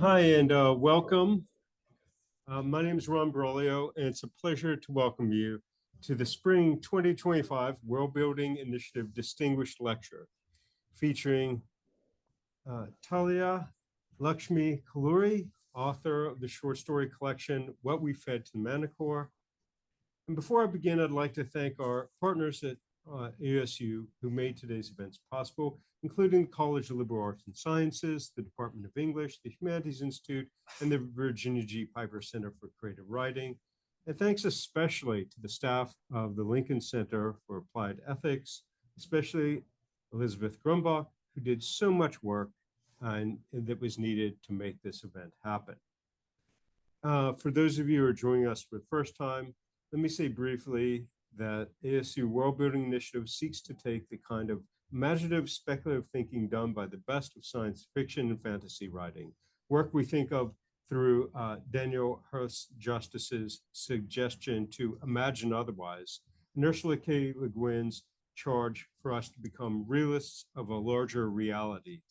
Hi, and welcome. My name is Ron Broglio, and it's a pleasure to welcome you to the Spring 2025 World Building Initiative Distinguished Lecture, featuring Talia Lakshmi Kolluri, author of the short story collection, What We Fed to Manticore. And before I begin, I'd like to thank our partners at ASU who made today's events possible, including the College of Liberal Arts and Sciences, the Department of English, the Humanities Institute, and the Virginia G. Piper Center for Creative Writing. And thanks especially to the staff of the Lincoln Center for Applied Ethics, especially Elizabeth Grumbach, who did so much work and that was needed to make this event happen. For those of you who are joining us for the first time, let me say briefly that ASU World Building Initiative seeks to take the kind of imaginative, speculative thinking done by the best of science fiction and fantasy writing, work we think of through Daniel Hurst Justice's suggestion to imagine otherwise, and Ursula K. Le Guin's charge for us to become realists of a larger reality,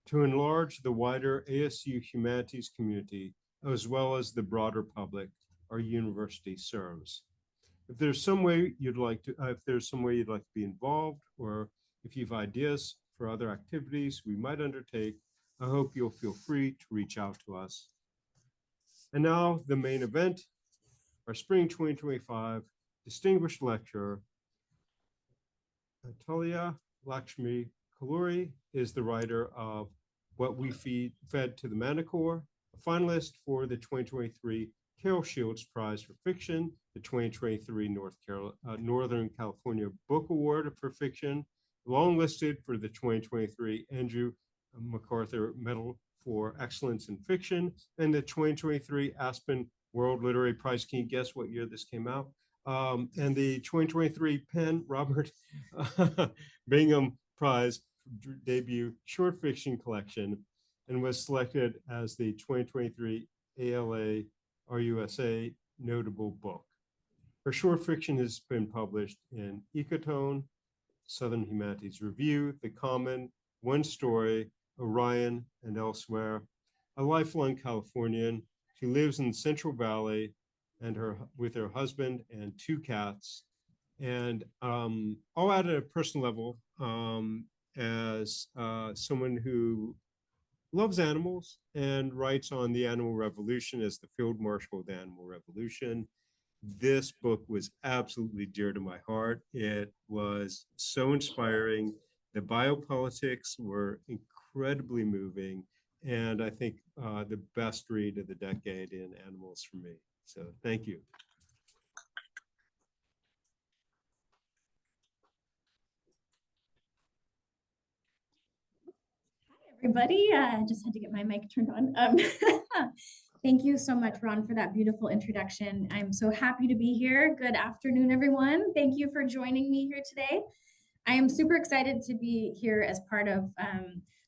to enlarge the wider ASU humanities community, as well as the broader public our university serves. If there's some way you'd like to be involved, or if you have ideas for other activities we might undertake, I hope you'll feel free to reach out to us. And now the main event, our Spring 2025 Distinguished Lecturer. Talia Lakshmi Kolluri is the writer of What We Fed to the Manticore, a finalist for the 2023 Carol Shields Prize for Fiction, the 2023 Northern California Book Award for Fiction, longlisted for the 2023 Andrew MacArthur Medal for Excellence in Fiction, and the 2023 Aspen World Literary Prize. Can you guess what year this came out? And the 2023 Penn Robert Bingham Prize debut short fiction collection, and was selected as the 2023 ALA RUSA Notable Book. Her short fiction has been published in Ecotone, Southern Humanities Review, The Common, One Story, Orion, and elsewhere. A lifelong Californian, she lives in the Central Valley and with her husband and 2 cats. And I'll add at a personal level, as someone who loves animals and writes on the animal revolution as the field marshal of the animal revolution. This book was absolutely dear to my heart. It was so inspiring. The biopolitics were incredibly moving, and I think the best read of the decade in animals for me. So thank you. Everybody, I just had to get my mic turned on. Thank you so much, Ron, for that beautiful introduction. I'm so happy to be here. Good afternoon, everyone. Thank you for joining me here today. I am super excited to be here as part of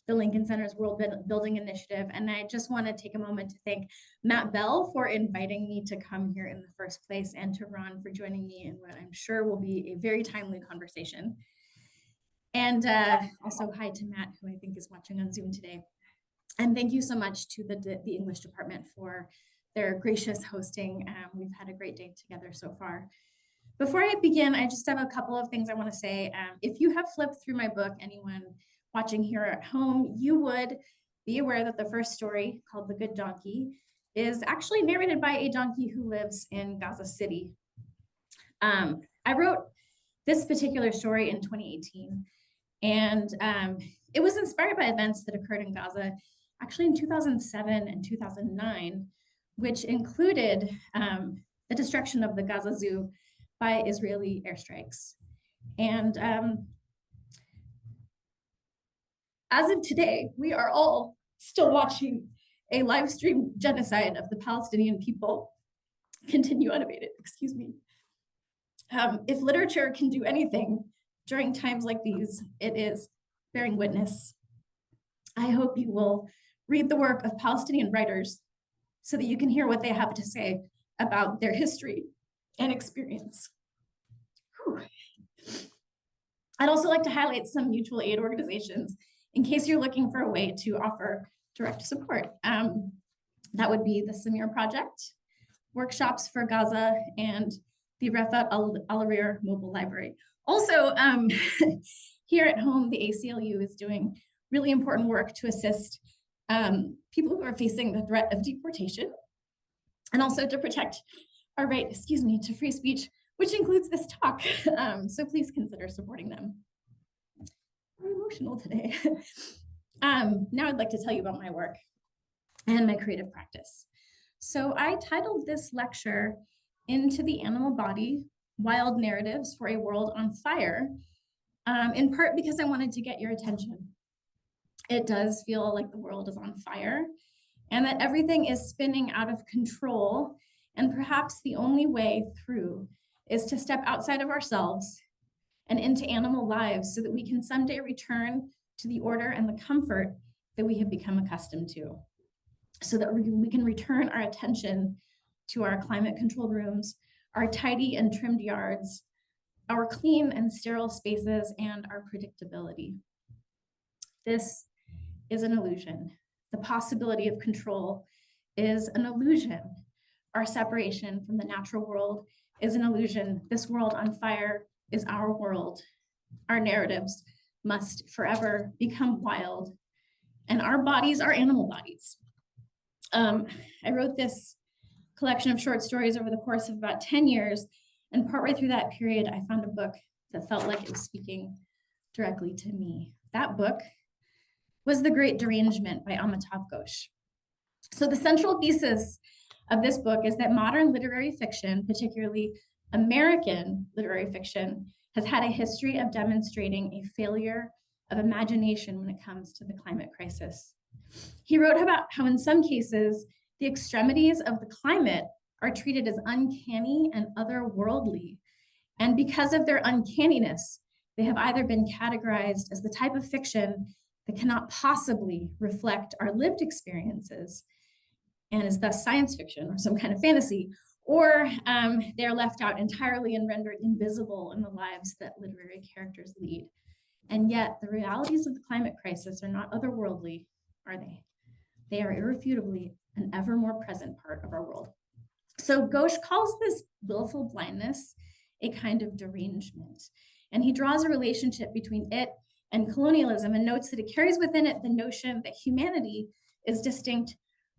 the Lincoln Center's World Building Initiative. And I just want to take a moment to thank Matt Bell for inviting me to come here in the first place, and to Ron for joining me in what I'm sure will be a very timely conversation. And also hi to Matt, who I think is watching on Zoom today. And thank you so much to the English department for their gracious hosting. We've had a great day together so far. Before I begin, I just have a couple of things I want to say. If you have flipped through my book, anyone watching here at home, you would be aware that the first story, called The Good Donkey, is actually narrated by a donkey who lives in Gaza City. I wrote this particular story in 2018. And it was inspired by events that occurred in Gaza, actually in 2007 and 2009, which included the destruction of the Gaza Zoo by Israeli airstrikes. And as of today, we are all still watching a live stream genocide of the Palestinian people continue unabated. Excuse me. If literature can do anything during times like these, it is bearing witness. I hope you will read the work of Palestinian writers so that you can hear what they have to say about their history and experience. Whew. I'd also like to highlight some mutual aid organizations in case you're looking for a way to offer direct support. That would be the Samir Project, workshops for Gaza, and the Refat Al-Arir Mobile Library. Also, here at home, the ACLU is doing really important work to assist people who are facing the threat of deportation, and also to protect our right, to free speech, which includes this talk. So please consider supporting them. I'm emotional today. Now I'd like to tell you about my work and my creative practice. So I titled this lecture Into the Animal Body, Wild Narratives for a World on Fire, in part because I wanted to get your attention. It does feel like the world is on fire and that everything is spinning out of control. And perhaps the only way through is to step outside of ourselves and into animal lives so that we can someday return to the order and the comfort that we have become accustomed to, so that we can return our attention to our climate controlled rooms, our tidy and trimmed yards, our clean and sterile spaces, and our predictability. This is an illusion. The possibility of control is an illusion. Our separation from the natural world is an illusion. This world on fire is our world. Our narratives must forever become wild, and our bodies are animal bodies. I wrote this collection of short stories over the course of about 10 years, and partway through that period, I found a book that felt like it was speaking directly to me. That book was The Great Derangement by Amitav Ghosh. So the central thesis of this book is that modern literary fiction, particularly American literary fiction, has had a history of demonstrating a failure of imagination when it comes to the climate crisis. He wrote about how in some cases, the extremities of the climate are treated as uncanny and otherworldly. And because of their uncanniness, they have either been categorized as the type of fiction that cannot possibly reflect our lived experiences and is thus science fiction or some kind of fantasy, or they're left out entirely and rendered invisible in the lives that literary characters lead. And yet the realities of the climate crisis are not otherworldly, are they? They are irrefutably an ever more present part of our world. So Ghosh calls this willful blindness a kind of derangement. And he draws a relationship between it and colonialism and notes that it carries within it the notion that humanity is distinct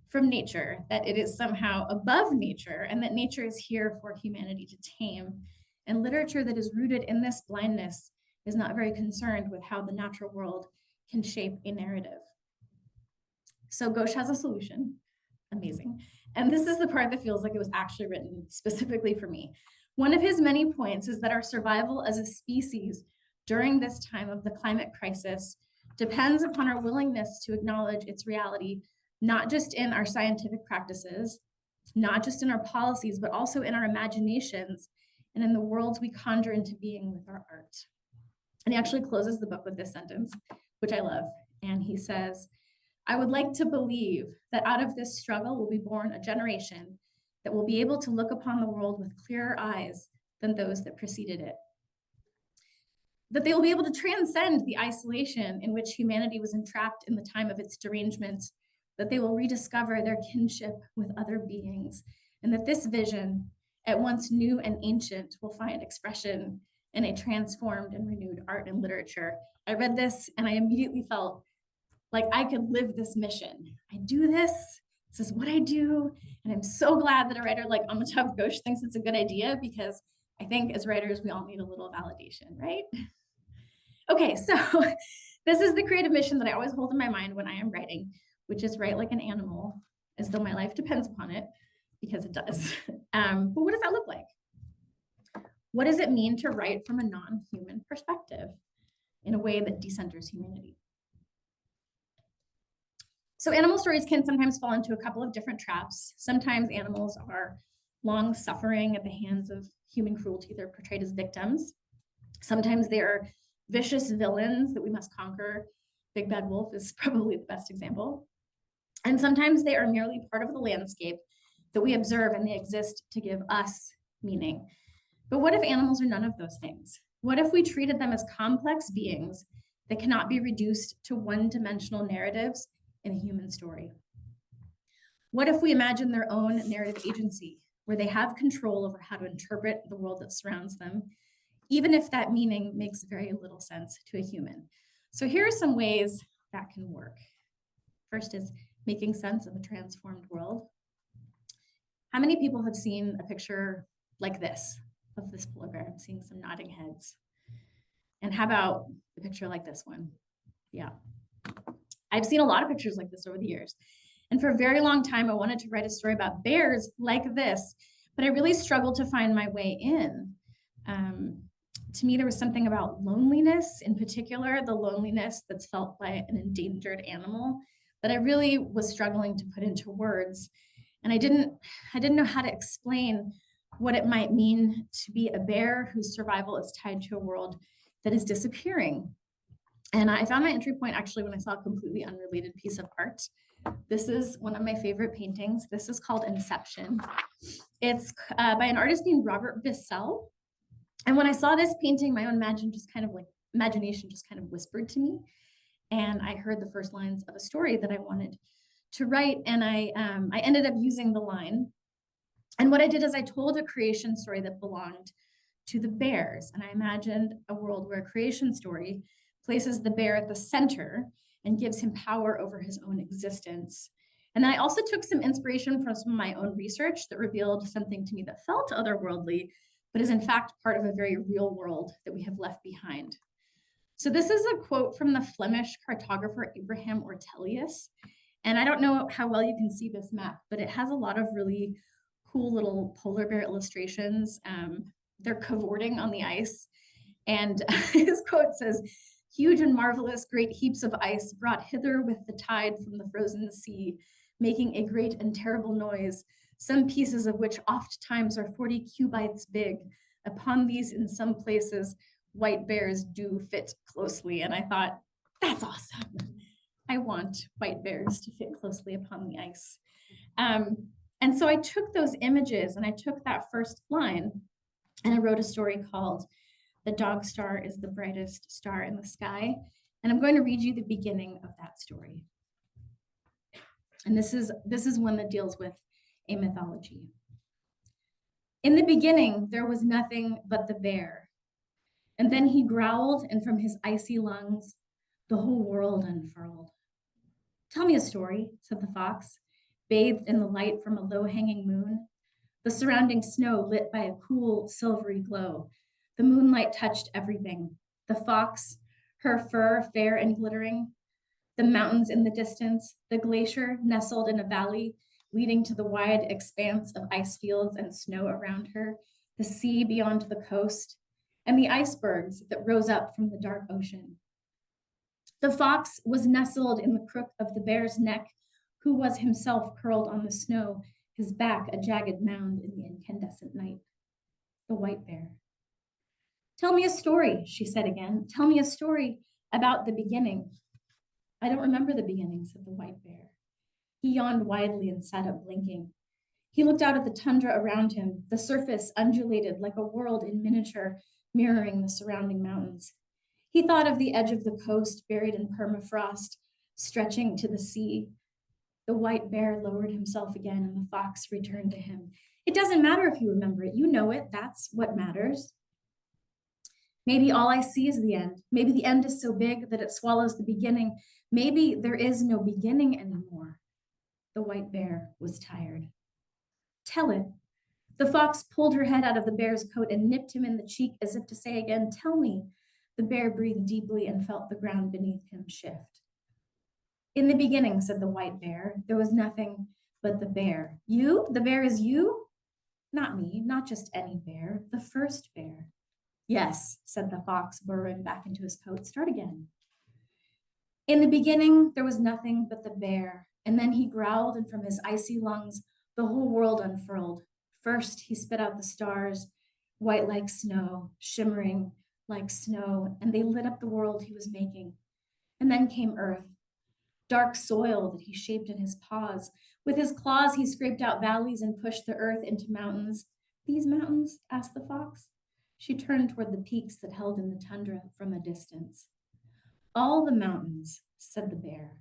from nature, that it is somehow above nature, and that nature is here for humanity to tame. And literature that is rooted in this blindness is not very concerned with how the natural world can shape a narrative. So Ghosh has a solution. Amazing. And this is the part that feels like it was actually written specifically for me. One of his many points is that our survival as a species during this time of the climate crisis depends upon our willingness to acknowledge its reality, not just in our scientific practices, not just in our policies, but also in our imaginations and in the worlds we conjure into being with our art. And he actually closes the book with this sentence, which I love. And he says, "I would like to believe that out of this struggle will be born a generation that will be able to look upon the world with clearer eyes than those that preceded it. That they will be able to transcend the isolation in which humanity was entrapped in the time of its derangement, that they will rediscover their kinship with other beings, and that this vision, at once new and ancient, will find expression in a transformed and renewed art and literature." I read this and I immediately felt like I could live this mission. I do this, this is what I do, and I'm so glad that a writer like Amitav Ghosh thinks it's a good idea, because I think as writers, we all need a little validation, right? Okay, so this is the creative mission that I always hold in my mind when I am writing, which is write like an animal, as though my life depends upon it, because it does. But what does that look like? What does it mean to write from a non-human perspective in a way that decenters humanity? So animal stories can sometimes fall into a couple of different traps. Sometimes animals are long suffering at the hands of human cruelty. They're portrayed as victims. Sometimes they're vicious villains that we must conquer. Big Bad Wolf is probably the best example. And sometimes they are merely part of the landscape that we observe, and they exist to give us meaning. But what if animals are none of those things? What if we treated them as complex beings that cannot be reduced to one-dimensional narratives in a human story? What if we imagine their own narrative agency, where they have control over how to interpret the world that surrounds them, even if that meaning makes very little sense to a human? So here are some ways that can work. First is making sense of a transformed world. How many people have seen a picture like this of this polar bear? I'm seeing some nodding heads. And how about a picture like this one? Yeah. I've seen a lot of pictures like this over the years. And for a very long time, I wanted to write a story about bears like this, but I really struggled to find my way in. To me, there was something about loneliness, in particular, the loneliness that's felt by an endangered animal, that I really was struggling to put into words. And I didn't know how to explain what it might mean to be a bear whose survival is tied to a world that is disappearing. And I found my entry point actually when I saw a completely unrelated piece of art. This is one of my favorite paintings. This is called Inception. It's by an artist named Robert Bissell. And when I saw this painting, my own imagination just kind of whispered to me. And I heard the first lines of a story that I wanted to write. And I ended up using the line. And what I did is I told a creation story that belonged to the bears. And I imagined a world where a creation story places the bear at the center and gives him power over his own existence. And then I also took some inspiration from some of my own research that revealed something to me that felt otherworldly, but is in fact part of a very real world that we have left behind. So this is a quote from the Flemish cartographer Abraham Ortelius. And I don't know how well you can see this map, but it has a lot of really cool little polar bear illustrations. They're cavorting on the ice. And his quote says, "Huge and marvelous great heaps of ice brought hither with the tide from the frozen sea, making a great and terrible noise, some pieces of which oft times are 40 cubits big. Upon these in some places, white bears do fit closely." And I thought, that's awesome. I want white bears to fit closely upon the ice. And so I took those images and I took that first line and I wrote a story called "The Dog Star is the Brightest Star in the Sky." And I'm going to read you the beginning of that story. And this is one that deals with a mythology. "In the beginning, there was nothing but the bear. And then he growled, and from his icy lungs, the whole world unfurled. 'Tell me a story,' said the fox, bathed in the light from a low-hanging moon, the surrounding snow lit by a cool, silvery glow. The moonlight touched everything. The fox, her fur fair and glittering, the mountains in the distance, the glacier nestled in a valley leading to the wide expanse of ice fields and snow around her, the sea beyond the coast, and the icebergs that rose up from the dark ocean. The fox was nestled in the crook of the bear's neck, who was himself curled on the snow, his back a jagged mound in the incandescent night. The white bear. 'Tell me a story,' she said again. 'Tell me a story about the beginning.' 'I don't remember the beginning,' said the white bear. He yawned widely and sat up blinking. He looked out at the tundra around him. The surface undulated like a world in miniature, mirroring the surrounding mountains. He thought of the edge of the coast buried in permafrost, stretching to the sea. The white bear lowered himself again, and the fox returned to him. 'It doesn't matter if you remember it. You know it. That's what matters.' 'Maybe all I see is the end. Maybe the end is so big that it swallows the beginning. Maybe there is no beginning anymore.' The white bear was tired. 'Tell it.' The fox pulled her head out of the bear's coat and nipped him in the cheek as if to say again, 'Tell me.' The bear breathed deeply and felt the ground beneath him shift. 'In the beginning,' said the white bear, 'there was nothing but the bear.' 'You? The bear is you?' 'Not me, not just any bear, the first bear.' 'Yes,' said the fox, burrowing back into his coat. 'Start again.' 'In the beginning, there was nothing but the bear. And then he growled, and from his icy lungs, the whole world unfurled. First, he spit out the stars, white like snow, shimmering like snow, and they lit up the world he was making. And then came earth, dark soil that he shaped in his paws. With his claws, he scraped out valleys and pushed the earth into mountains. 'These mountains?' asked the fox. She turned toward the peaks that held in the tundra from a distance. 'All the mountains,' said the bear.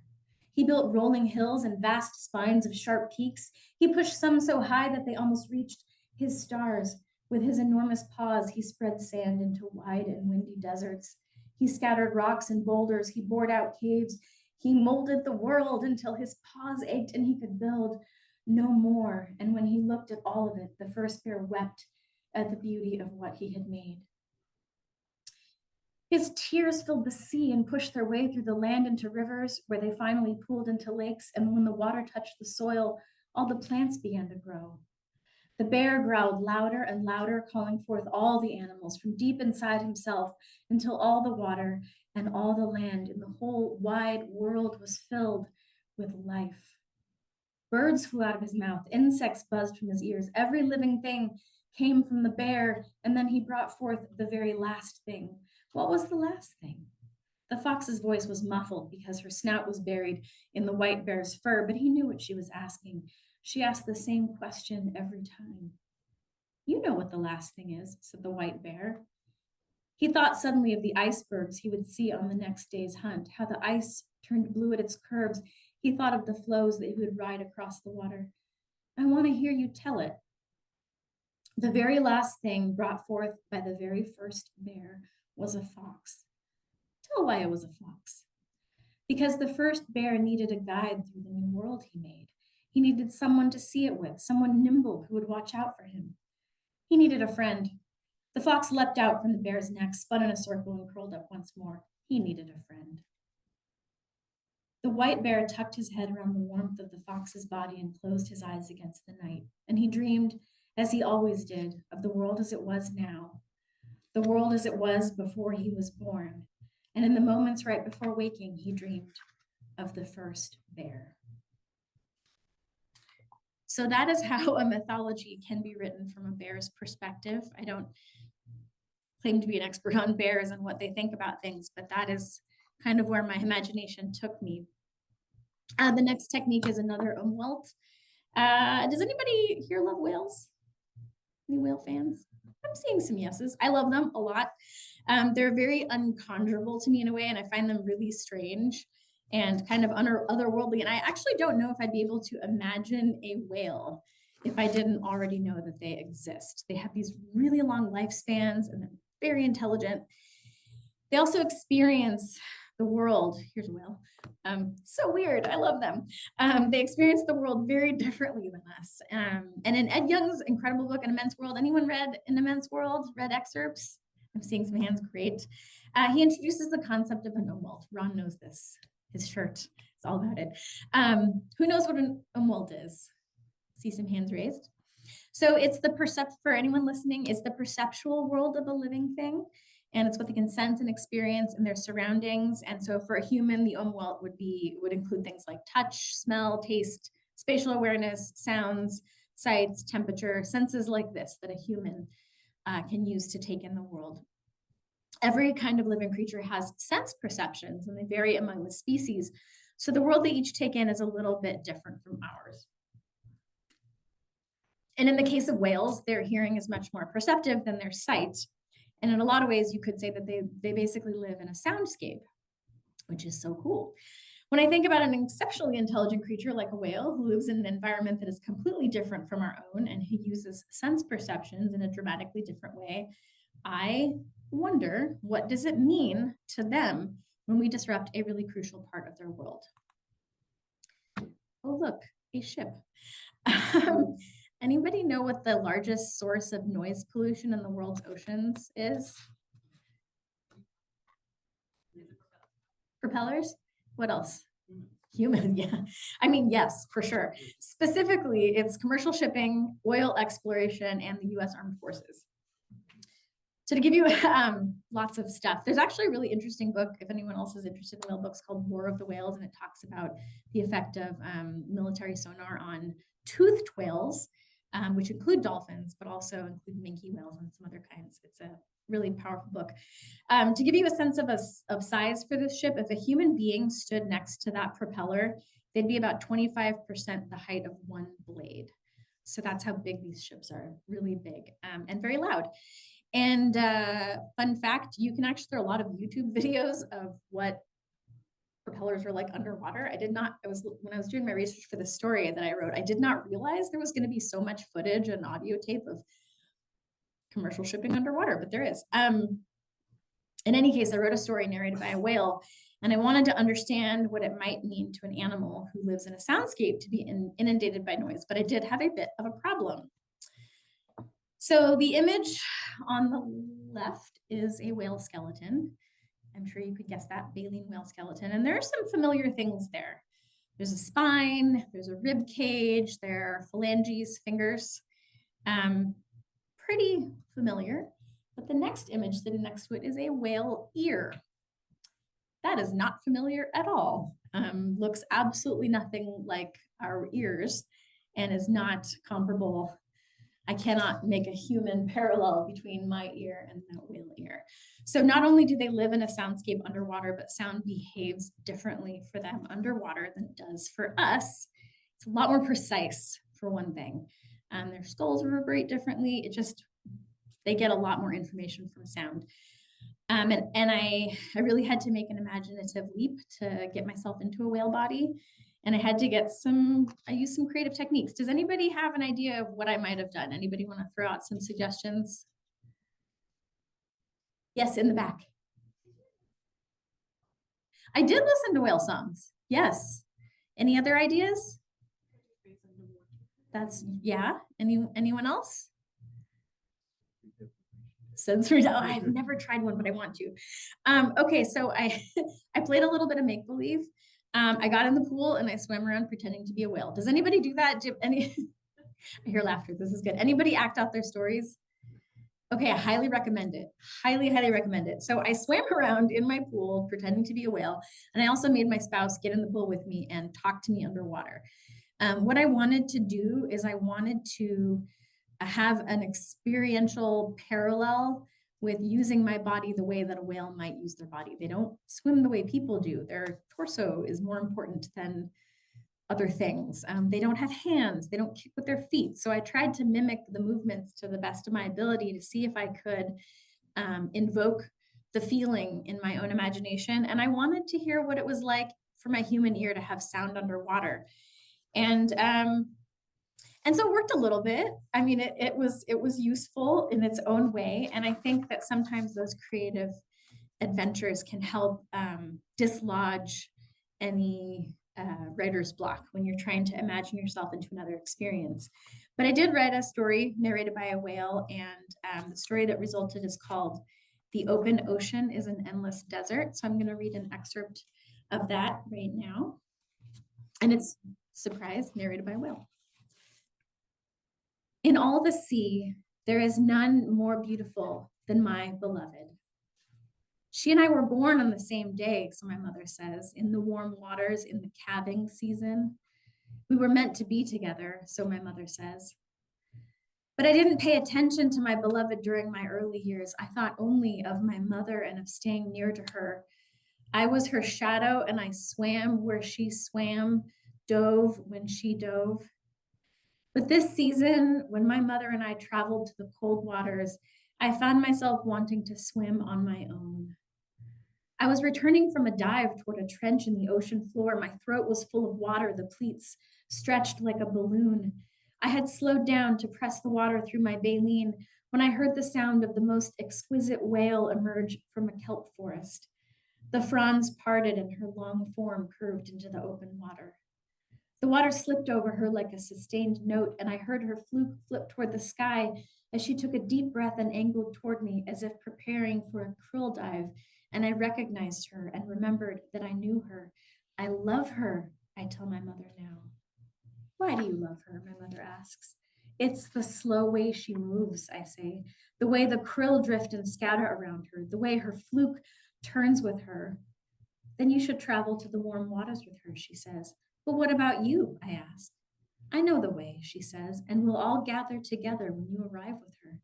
He built rolling hills and vast spines of sharp peaks. He pushed some so high that they almost reached his stars. With his enormous paws, he spread sand into wide and windy deserts. He scattered rocks and boulders. He bored out caves. He molded the world until his paws ached and he could build no more. And when he looked at all of it, the first bear wept at the beauty of what he had made. His tears filled the sea and pushed their way through the land into rivers, where they finally pooled into lakes. And when the water touched the soil, all the plants began to grow. The bear growled louder and louder, calling forth all the animals from deep inside himself, until all the water and all the land in the whole wide world was filled with life. Birds flew out of his mouth, insects buzzed from his ears, every living thing came from the bear, and then he brought forth the very last thing. What was the last thing? The fox's voice was muffled because her snout was buried in the white bear's fur, but he knew what she was asking. She asked the same question every time. You know what the last thing is, said the white bear. He thought suddenly of the icebergs he would see on the next day's hunt, how the ice turned blue at its curves. He thought of the floes that he would ride across the water. I want to hear you tell it. The very last thing brought forth by the very first bear was a fox. Tell why it was a fox. Because the first bear needed a guide through the new world he made. He needed someone to see it with, someone nimble who would watch out for him. He needed a friend. The fox leapt out from the bear's neck, spun in a circle, and curled up once more. He needed a friend. The white bear tucked his head around the warmth of the fox's body and closed his eyes against the night. And he dreamed, as he always did, of the world as it was now, the world as it was before he was born. And in the moments right before waking, he dreamed of the first bear. So that is how a mythology can be written from a bear's perspective. I don't claim to be an expert on bears and what they think about things, but that is kind of where my imagination took me. The next technique is another umwelt. Does anybody here love whales? Any whale fans? I'm seeing some yeses. I love them a lot. They're very unconjurable to me in a way, and I find them really strange and kind of otherworldly. And I actually don't know if I'd be able to imagine a whale if I didn't already know that they exist. They have these really long lifespans and they're very intelligent. They also experience the world. Here's a whale. So weird. I love them. They experience the world very differently than us. And in Ed Young's incredible book, An Immense World, anyone read An Immense World? Read excerpts? I'm seeing some hands. Great. He introduces the concept of an umwelt. Ron knows this. His shirt is all about it. Who knows what an umwelt is? See some hands raised. So it's for anyone listening, it's the perceptual world of a living thing. And it's what they can sense and experience in their surroundings. And so for a human, the umwelt would include things like touch, smell, taste, spatial awareness, sounds, sights, temperature, senses like this that a human can use to take in the world. Every kind of living creature has sense perceptions, and they vary among the species. So the world they each take in is a little bit different from ours. And in the case of whales, their hearing is much more perceptive than their sight. And in a lot of ways, you could say that they basically live in a soundscape, which is so cool. When I think about an exceptionally intelligent creature like a whale who lives in an environment that is completely different from our own and who uses sense perceptions in a dramatically different way, I wonder, what does it mean to them when we disrupt a really crucial part of their world? Oh, look, a ship. Anybody know what the largest source of noise pollution in the world's oceans is? Propellers? What else? Human, yeah. I mean, yes, for sure. Specifically, it's commercial shipping, oil exploration, and the US Armed Forces. So to give you lots of stuff, there's actually a really interesting book, if anyone else is interested in whale books, called War of the Whales, and it talks about the effect of military sonar on toothed whales, which include dolphins, but also include minke whales and some other kinds. It's a really powerful book. To give you a sense of size for this ship, if a human being stood next to that propeller, they'd be about 25% the height of one blade. So that's how big these ships are, really big and very loud. And fun fact, you can actually, there are a lot of YouTube videos of what propellers were like underwater. When I was doing my research for the story that I wrote, I did not realize there was going to be so much footage and audio tape of commercial shipping underwater, but there is. In any case, I wrote a story narrated by a whale, and I wanted to understand what it might mean to an animal who lives in a soundscape to be inundated by noise, but I did have a bit of a problem. So the image on the left is a whale skeleton. I'm sure you could guess that, baleen whale skeleton. And there are some familiar things there. There's a spine, there's a rib cage, there are phalanges, fingers. Pretty familiar. But the next image sitting next to it is a whale ear. That is not familiar at all. Looks absolutely nothing like our ears and is not comparable. I cannot make a human parallel between my ear and that whale ear. So not only do they live in a soundscape underwater, but sound behaves differently for them underwater than it does for us. It's a lot more precise, for one thing. Their skulls reverberate differently. They get a lot more information from sound. And I really had to make an imaginative leap to get myself into a whale body. And I had to I used some creative techniques. Does anybody have an idea of what I might have done? Anybody want to throw out some suggestions? Yes, in the back. I did listen to whale songs. Yes. Any other ideas? Yeah. Anyone else? Sensory. Oh, I've never tried one, but I want to. Okay, so I played a little bit of make-believe. I got in the pool and I swam around pretending to be a whale. Does anybody do that? I hear laughter. This is good. Anybody act out their stories? Okay, I highly recommend it. Highly, highly recommend it. So I swam around in my pool pretending to be a whale, and I also made my spouse get in the pool with me and talk to me underwater. What I wanted to do is I wanted to have an experiential parallel with using my body the way that a whale might use their body. They don't swim the way people do. Their torso is more important than other things. They don't have hands. They don't kick with their feet. So I tried to mimic the movements to the best of my ability to see if I could invoke the feeling in my own imagination. And I wanted to hear what it was like for my human ear to have sound underwater. And so it worked a little bit. I mean, it was useful in its own way. And I think that sometimes those creative adventures can help dislodge any writer's block when you're trying to imagine yourself into another experience. But I did write a story narrated by a whale, and the story that resulted is called "The Open Ocean is an Endless Desert." So I'm going to read an excerpt of that right now. And it's, surprise, narrated by a whale. In all the sea, there is none more beautiful than my beloved. She and I were born on the same day, so my mother says, in the warm waters in the calving season. We were meant to be together, so my mother says. But I didn't pay attention to my beloved during my early years. I thought only of my mother and of staying near to her. I was her shadow, and I swam where she swam, dove when she dove. But this season, when my mother and I traveled to the cold waters, I found myself wanting to swim on my own. I was returning from a dive toward a trench in the ocean floor. My throat was full of water, the pleats stretched like a balloon. I had slowed down to press the water through my baleen when I heard the sound of the most exquisite wail emerge from a kelp forest. The fronds parted and her long form curved into the open water. The water slipped over her like a sustained note, and I heard her fluke flip toward the sky as she took a deep breath and angled toward me as if preparing for a krill dive. And I recognized her and remembered that I knew her. I love her, I tell my mother now. Why do you love her? My mother asks. It's the slow way she moves, I say, the way the krill drift and scatter around her, the way her fluke turns with her. Then you should travel to the warm waters with her, she says. But what about you? I ask. I know the way, she says, and we'll all gather together when you arrive with her.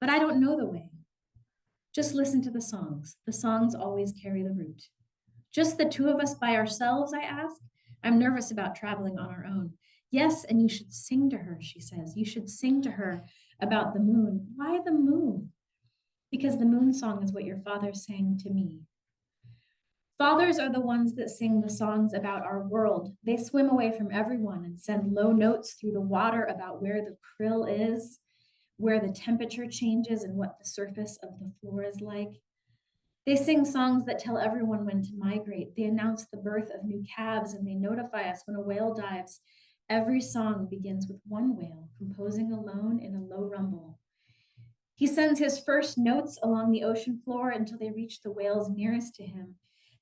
But I don't know the way. Just listen to the songs. The songs always carry the route. Just the two of us by ourselves, I ask. I'm nervous about traveling on our own. Yes, and you should sing to her, she says. You should sing to her about the moon. Why the moon? Because the moon song is what your father sang to me. Fathers are the ones that sing the songs about our world. They swim away from everyone and send low notes through the water about where the krill is, where the temperature changes, and what the surface of the floor is like. They sing songs that tell everyone when to migrate. They announce the birth of new calves, and they notify us when a whale dives. Every song begins with one whale composing alone in a low rumble. He sends his first notes along the ocean floor until they reach the whales nearest to him.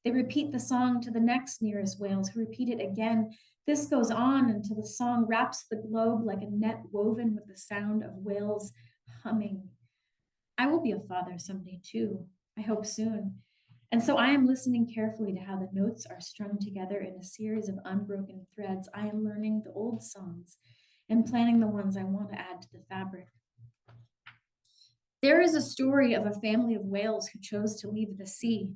They repeat the song to the next nearest whales, who repeat it again. This goes on until the song wraps the globe like a net woven with the sound of whales humming. I will be a father someday too, I hope soon. And so I am listening carefully to how the notes are strung together in a series of unbroken threads. I am learning the old songs and planning the ones I want to add to the fabric. There is a story of a family of whales who chose to leave the sea.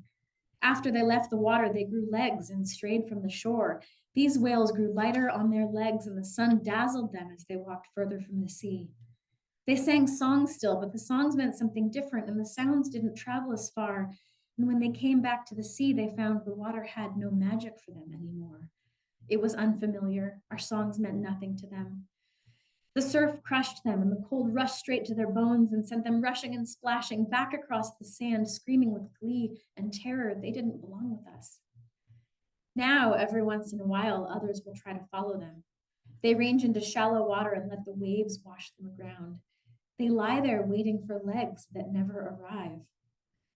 After they left the water, they grew legs and strayed from the shore. These whales grew lighter on their legs, and the sun dazzled them as they walked further from the sea. They sang songs still, but the songs meant something different, and the sounds didn't travel as far. And when they came back to the sea, they found the water had no magic for them anymore. It was unfamiliar. Our songs meant nothing to them. The surf crushed them, and the cold rushed straight to their bones and sent them rushing and splashing back across the sand, screaming with glee and terror they didn't belong with us. Now, every once in a while, others will try to follow them. They range into shallow water and let the waves wash them aground. They lie there waiting for legs that never arrive.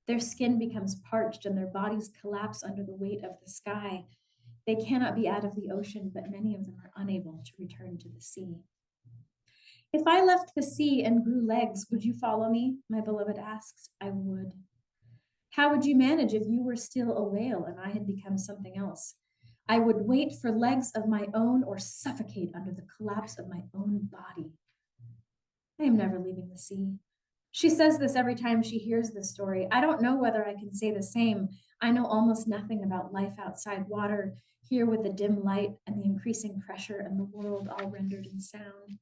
Their skin becomes parched and their bodies collapse under the weight of the sky. They cannot be out of the ocean, but many of them are unable to return to the sea. If I left the sea and grew legs, would you follow me? My beloved asks. I would. How would you manage if you were still a whale and I had become something else? I would wait for legs of my own or suffocate under the collapse of my own body. I am never leaving the sea. She says this every time she hears this story. I don't know whether I can say the same. I know almost nothing about life outside water, here with the dim light and the increasing pressure and the world all rendered in sound.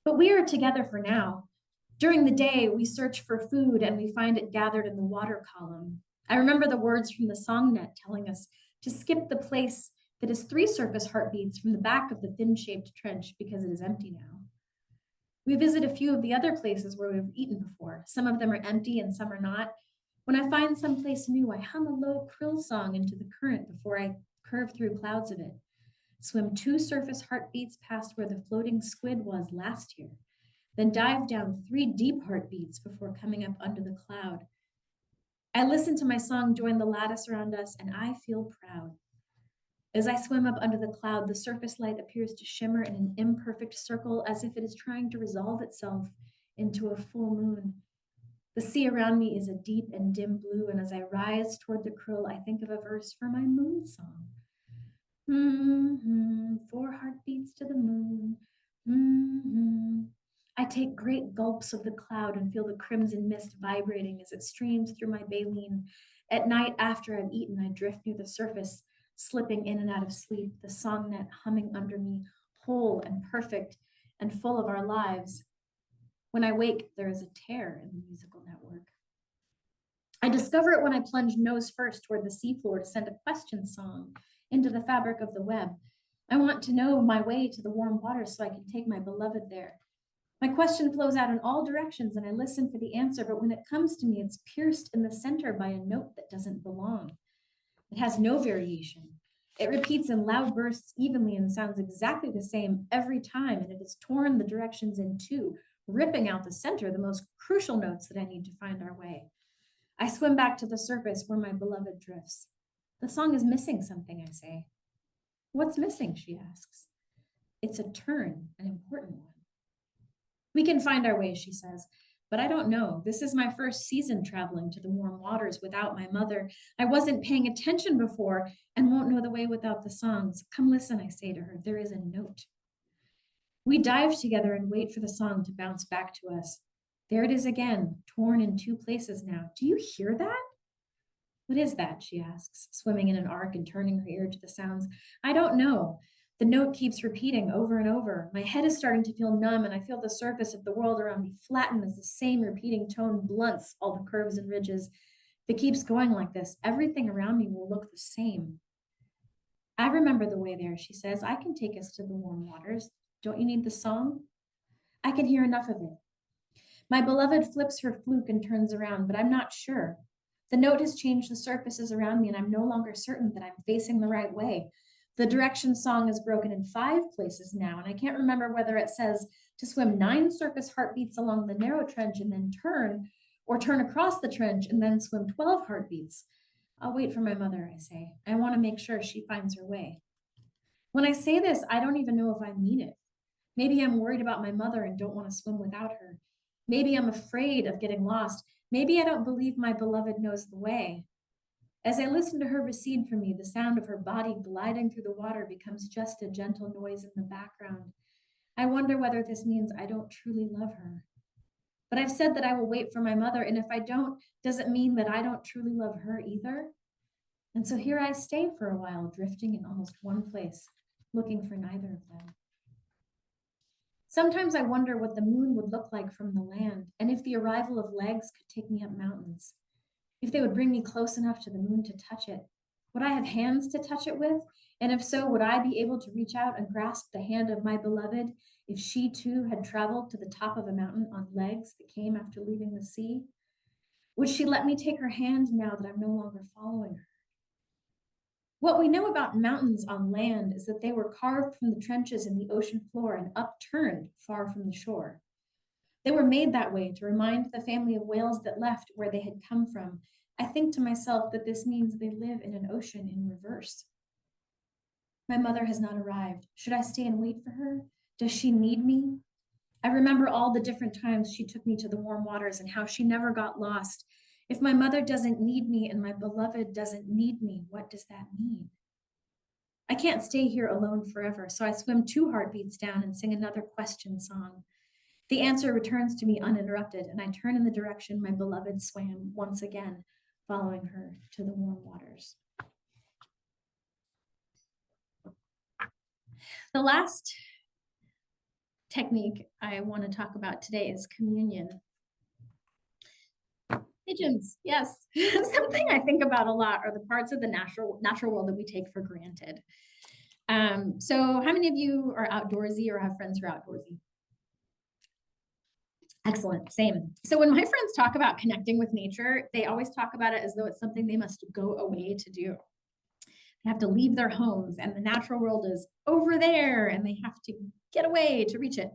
But we are together for now. During the day, we search for food and we find it gathered in the water column. I remember the words from the song net telling us to skip the place that is 3 surface heartbeats from the back of the thin-shaped trench because it is empty now. We visit a few of the other places where we've eaten before. Some of them are empty and some are not. When I find some place new, I hum a low krill song into the current before I curve through clouds of it. Swim 2 surface heartbeats past where the floating squid was last year, then dive down 3 deep heartbeats before coming up under the cloud. I listen to my song join the lattice around us, and I feel proud. As I swim up under the cloud, the surface light appears to shimmer in an imperfect circle as if it is trying to resolve itself into a full moon. The sea around me is a deep and dim blue, and as I rise toward the krill, I think of a verse for my moon song. 4 heartbeats to the moon. I take great gulps of the cloud and feel the crimson mist vibrating as it streams through my baleen. At night, after I've eaten, I drift near the surface, slipping in and out of sleep, the song net humming under me, whole and perfect and full of our lives. When I wake, there is a tear in the musical network. I discover it when I plunge nose first toward the seafloor to send a question song into the fabric of the web. I want to know my way to the warm water so I can take my beloved there. My question flows out in all directions and I listen for the answer, but when it comes to me, it's pierced in the center by a note that doesn't belong. It has no variation. It repeats in loud bursts evenly and sounds exactly the same every time, and it has torn the directions in 2, ripping out the center, the most crucial notes that I need to find our way. I swim back to the surface where my beloved drifts. The song is missing something, I say. What's missing, she asks. It's a turn, an important one. We can find our way, she says, but I don't know. This is my first season traveling to the warm waters without my mother. I wasn't paying attention before and won't know the way without the songs. Come listen, I say to her, there is a note. We dive together and wait for the song to bounce back to us. There it is again, torn in 2 places now. Do you hear that? What is that? She asks, swimming in an arc and turning her ear to the sounds. I don't know. The note keeps repeating over and over. My head is starting to feel numb, and I feel the surface of the world around me flatten as the same repeating tone blunts all the curves and ridges. If it keeps going like this, everything around me will look the same. I remember the way there, she says. I can take us to the warm waters. Don't you need the song? I can hear enough of it. My beloved flips her fluke and turns around, but I'm not sure. The note has changed the surfaces around me, and I'm no longer certain that I'm facing the right way. The direction song is broken in 5 places now, and I can't remember whether it says to swim 9 surface heartbeats along the narrow trench and then turn, or turn across the trench and then swim 12 heartbeats. I'll wait for my mother, I say. I want to make sure she finds her way. When I say this, I don't even know if I mean it. Maybe I'm worried about my mother and don't want to swim without her. Maybe I'm afraid of getting lost. Maybe I don't believe my beloved knows the way. As I listen to her recede from me, the sound of her body gliding through the water becomes just a gentle noise in the background. I wonder whether this means I don't truly love her. But I've said that I will wait for my mother, and if I don't, does it mean that I don't truly love her either? And so here I stay for a while, drifting in almost one place, looking for neither of them. Sometimes I wonder what the moon would look like from the land, and if the arrival of legs could take me up mountains. If they would bring me close enough to the moon to touch it. Would I have hands to touch it with? And if so, would I be able to reach out and grasp the hand of my beloved if she too had traveled to the top of a mountain on legs that came after leaving the sea? Would she let me take her hand now that I'm no longer following her? What we know about mountains on land is that they were carved from the trenches in the ocean floor and upturned far from the shore. They were made that way to remind the family of whales that left where they had come from. I think to myself that this means they live in an ocean in reverse. My mother has not arrived. Should I stay and wait for her? Does she need me? I remember all the different times she took me to the warm waters and how she never got lost. If my mother doesn't need me and my beloved doesn't need me, what does that mean? I can't stay here alone forever, so I swim 2 heartbeats down and sing another question song. The answer returns to me uninterrupted, and I turn in the direction my beloved swam once again, following her to the warm waters. The last technique I want to talk about today is communion. Pigeons, yes. Something I think about a lot are the parts of the natural world that we take for granted. So how many of you are outdoorsy or have friends who are outdoorsy? Excellent, same. So when my friends talk about connecting with nature, they always talk about it as though it's something they must go away to do. They have to leave their homes and the natural world is over there and they have to get away to reach it.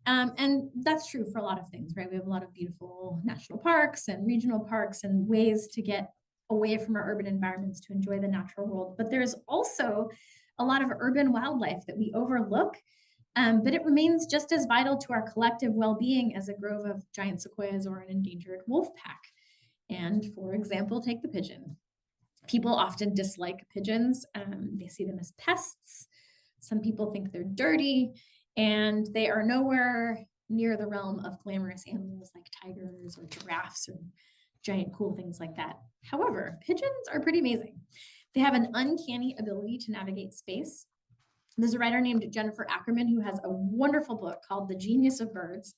And that's true for a lot of things, right? We have a lot of beautiful national parks and regional parks and ways to get away from our urban environments to enjoy the natural world. But there's also a lot of urban wildlife that we overlook, but it remains just as vital to our collective well-being as a grove of giant sequoias or an endangered wolf pack. And for example, take the pigeon. People often dislike pigeons. They see them as pests. Some people think they're dirty, and they are nowhere near the realm of glamorous animals like tigers or giraffes or giant cool things like that. However, pigeons are pretty amazing. They have an uncanny ability to navigate space. There's a writer named Jennifer Ackerman who has a wonderful book called The Genius of Birds.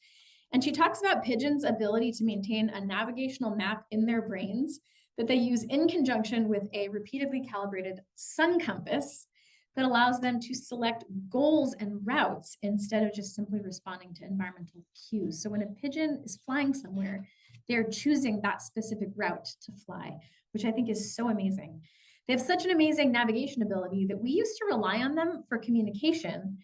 And she talks about pigeons' ability to maintain a navigational map in their brains that they use in conjunction with a repeatedly calibrated sun compass that allows them to select goals and routes instead of just simply responding to environmental cues. So when a pigeon is flying somewhere, they're choosing that specific route to fly, which I think is so amazing. They have such an amazing navigation ability that we used to rely on them for communication.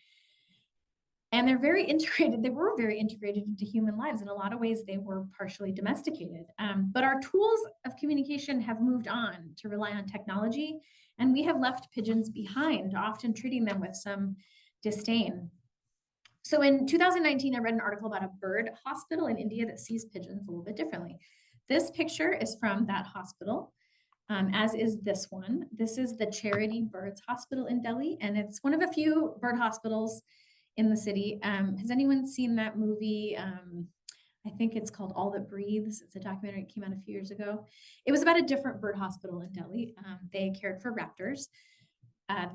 And they're very integrated. They were very integrated into human lives. In a lot of ways, they were partially domesticated. But our tools of communication have moved on to rely on technology, and we have left pigeons behind, often treating them with some disdain. So in 2019, I read an article about a bird hospital in India that sees pigeons a little bit differently. This picture is from that hospital, as is this one. This is the Charity Birds Hospital in Delhi, and it's one of a few bird hospitals in the city. Has anyone seen that movie? I think it's called All That Breathes. It's a documentary that came out a few years ago. It was about a different bird hospital in Delhi. They cared for raptors.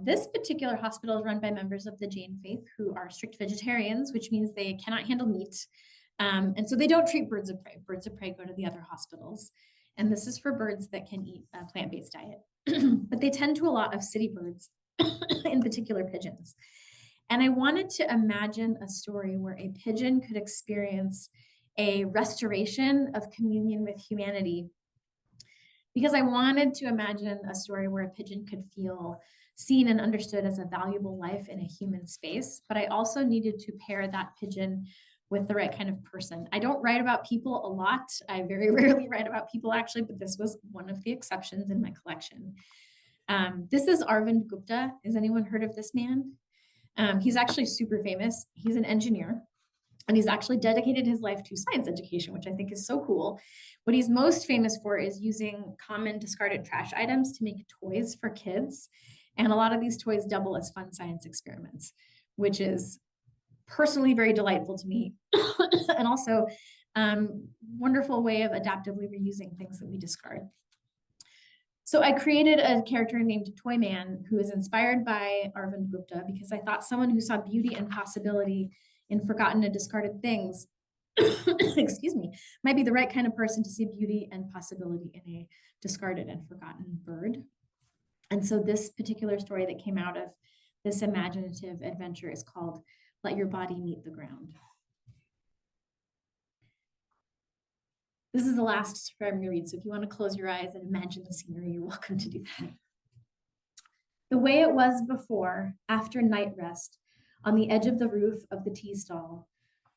This particular hospital is run by members of the Jain faith who are strict vegetarians, which means they cannot handle meat. And so they don't treat birds of prey. Birds of prey go to the other hospitals. And this is for birds that can eat a plant-based diet. But they tend to a lot of city birds, in particular pigeons. And I wanted to imagine a story where a pigeon could experience a restoration of communion with humanity, because I wanted to imagine a story where a pigeon could feel seen and understood as a valuable life in a human space. But I also needed to pair that pigeon with the right kind of person. I don't write about people a lot. I very rarely write about people, actually, but this was one of the exceptions in my collection. This is Arvind Gupta. Has anyone heard of this man? He's actually super famous. He's an engineer, and he's actually dedicated his life to science education, which I think is so cool. What he's most famous for is using common discarded trash items to make toys for kids. And a lot of these toys double as fun science experiments, which is personally very delightful to me. And also wonderful way of adaptively reusing things that we discard. So I created a character named Toy Man, who is inspired by Arvind Gupta, because I thought someone who saw beauty and possibility in forgotten and discarded things, excuse me, might be the right kind of person to see beauty and possibility in a discarded and forgotten bird. And so this particular story that came out of this imaginative adventure is called Let Your Body Meet the Ground. This is the last story I'm going to read, so if you want to close your eyes and imagine the scenery, you're welcome to do that. The way it was before, after night rest, on the edge of the roof of the tea stall,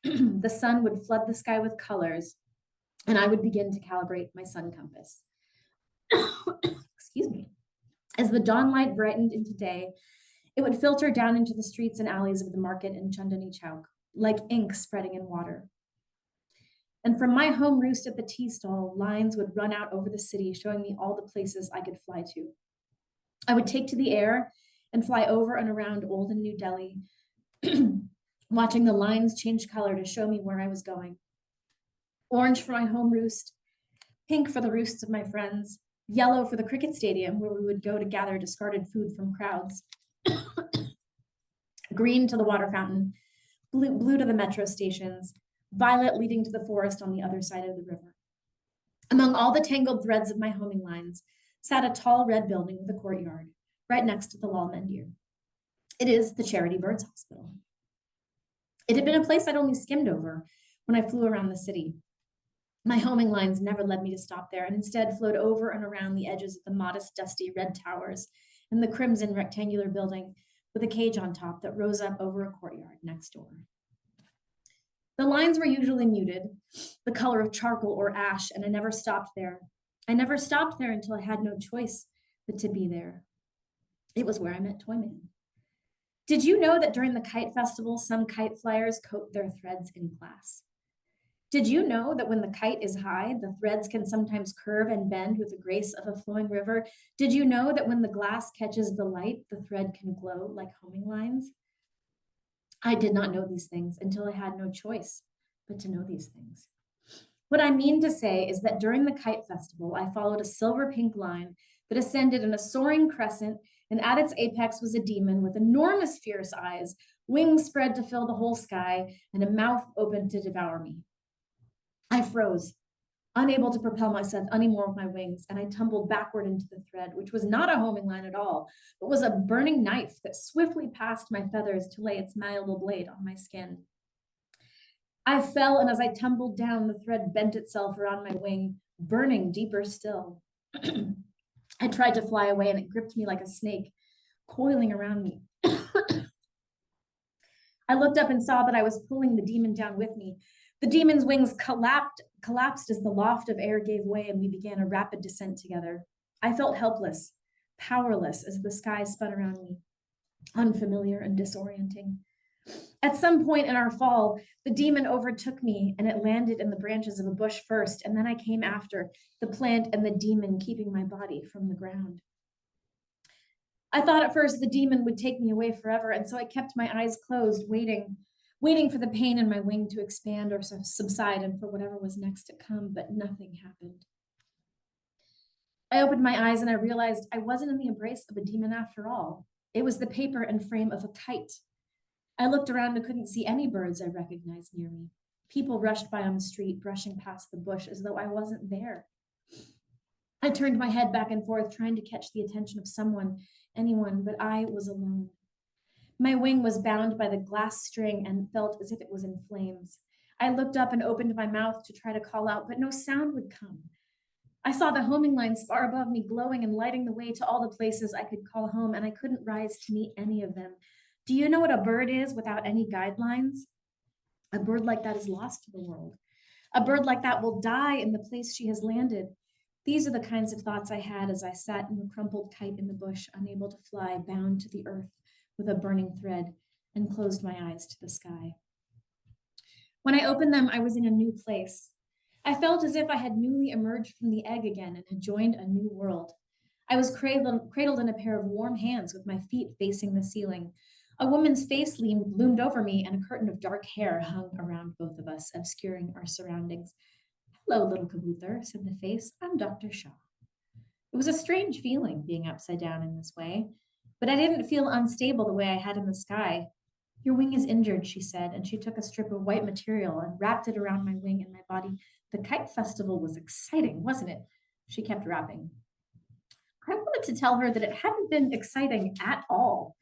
the sun would flood the sky with colors, and I would begin to calibrate my sun compass. Excuse me. As the dawn light brightened into day, it would filter down into the streets and alleys of the market in Chandani Chowk, like ink spreading in water. And from my home roost at the tea stall, lines would run out over the city, showing me all the places I could fly to. I would take to the air and fly over and around old and New Delhi, watching the lines change color to show me where I was going. Orange for my home roost, pink for the roosts of my friends, yellow for the cricket stadium where we would go to gather discarded food from crowds, green to the water fountain, blue to the metro stations, violet leading to the forest on the other side of the river. Among all the tangled threads of my homing lines sat a tall red building with a courtyard right next to the Lal Mandir. It is the Charity Birds Hospital. It had been a place I'd only skimmed over when I flew around the city. My homing lines never led me to stop there, and instead flowed over and around the edges of the modest, dusty red towers and the crimson rectangular building with a cage on top that rose up over a courtyard next door. The lines were usually muted, the color of charcoal or ash, and I never stopped there. I never stopped there until I had no choice but to be there. It was where I met Toy Man. Did you know that during the kite festival, some kite flyers coat their threads in glass? Did you know that when the kite is high, the threads can sometimes curve and bend with the grace of a flowing river? Did you know that when the glass catches the light, the thread can glow like homing lines? I did not know these things until I had no choice but to know these things. What I mean to say is that during the kite festival, I followed a silver pink line that ascended in a soaring crescent, and at its apex was a demon with enormous fierce eyes, wings spread to fill the whole sky, and a mouth open to devour me. I froze, unable to propel myself anymore with my wings, and I tumbled backward into the thread, which was not a homing line at all, but was a burning knife that swiftly passed my feathers to lay its malleable blade on my skin. I fell, and as I tumbled down, the thread bent itself around my wing, burning deeper still. I tried to fly away, and it gripped me like a snake, coiling around me. I looked up and saw that I was pulling the demon down with me. The demon's wings collapsed as the loft of air gave way, and we began a rapid descent together. I felt helpless, powerless as the sky spun around me, unfamiliar and disorienting. At some point in our fall, the demon overtook me, and it landed in the branches of a bush first, and then I came after, the plant and the demon keeping my body from the ground. I thought at first the demon would take me away forever, and so I kept my eyes closed, waiting for the pain in my wing to expand or subside and for whatever was next to come, but nothing happened. I opened my eyes and I realized I wasn't in the embrace of a demon after all. It was the paper and frame of a kite. I looked around and couldn't see any birds I recognized near me. People rushed by on the street, brushing past the bush as though I wasn't there. I turned my head back and forth, trying to catch the attention of someone, anyone, but I was alone. My wing was bound by the glass string and felt as if it was in flames. I looked up and opened my mouth to try to call out, but no sound would come. I saw the homing lines far above me glowing and lighting the way to all the places I could call home, and I couldn't rise to meet any of them. Do you know what a bird is without any guidelines? A bird like that is lost to the world. A bird like that will die in the place she has landed. These are the kinds of thoughts I had as I sat in the crumpled kite in the bush, unable to fly, bound to the earth with a burning thread, and closed my eyes to the sky. When I opened them, I was in a new place. I felt as if I had newly emerged from the egg again and had joined a new world. I was cradled in a pair of warm hands with my feet facing the ceiling. A woman's face loomed over me, and a curtain of dark hair hung around both of us, obscuring our surroundings. "Hello, little Kabuther," said the face. "I'm Dr. Shaw." It was a strange feeling being upside down in this way, but I didn't feel unstable the way I had in the sky. "Your wing is injured," she said, and she took a strip of white material and wrapped it around my wing and my body. "The kite festival was exciting, wasn't it?" She kept rapping. I wanted to tell her that it hadn't been exciting at all.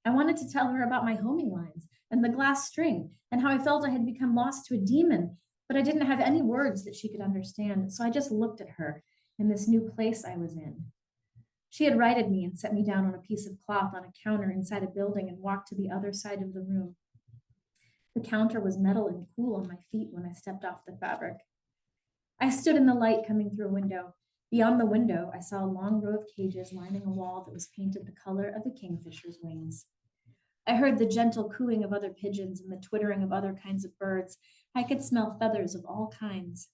I wanted to tell her about my homing lines and the glass string and how I felt I had become lost to a demon, but I didn't have any words that she could understand, so I just looked at her in this new place I was in. She had righted me and set me down on a piece of cloth on a counter inside a building and walked to the other side of the room. The counter was metal and cool on my feet when I stepped off the fabric. I stood in the light coming through a window. Beyond the window, I saw a long row of cages lining a wall that was painted the color of a kingfisher's wings. I heard the gentle cooing of other pigeons and the twittering of other kinds of birds. I could smell feathers of all kinds.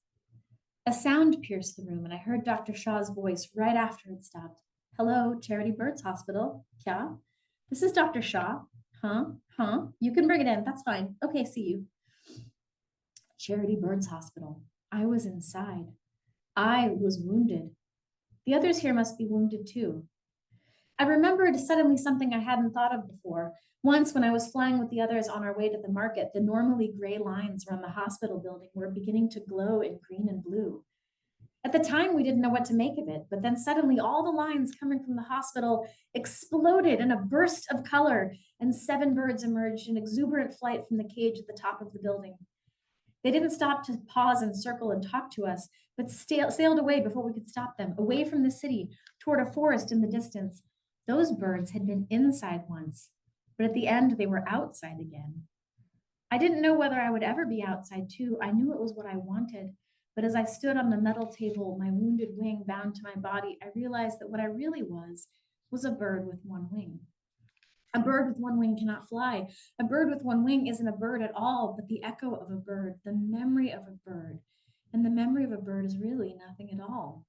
A sound pierced the room, and I heard Dr. Shaw's voice right after it stopped. "Hello, Charity Birds Hospital. Kya? This is Dr. Shaw. Huh? You can bring it in. That's fine. Okay, see you." Charity Birds Hospital. I was inside. I was wounded. The others here must be wounded too. I remembered suddenly something I hadn't thought of before. Once, when I was flying with the others on our way to the market, the normally gray lines around the hospital building were beginning to glow in green and blue. At the time, we didn't know what to make of it, but then suddenly all the lines coming from the hospital exploded in a burst of color, and 7 birds emerged in exuberant flight from the cage at the top of the building. They didn't stop to pause and circle and talk to us, but sailed away before we could stop them, away from the city, toward a forest in the distance. Those birds had been inside once, but at the end they were outside again. I didn't know whether I would ever be outside too. I knew it was what I wanted, but as I stood on the metal table, my wounded wing bound to my body, I realized that what I really was a bird with one wing. A bird with one wing cannot fly. A bird with one wing isn't a bird at all, but the echo of a bird, the memory of a bird. And the memory of a bird is really nothing at all.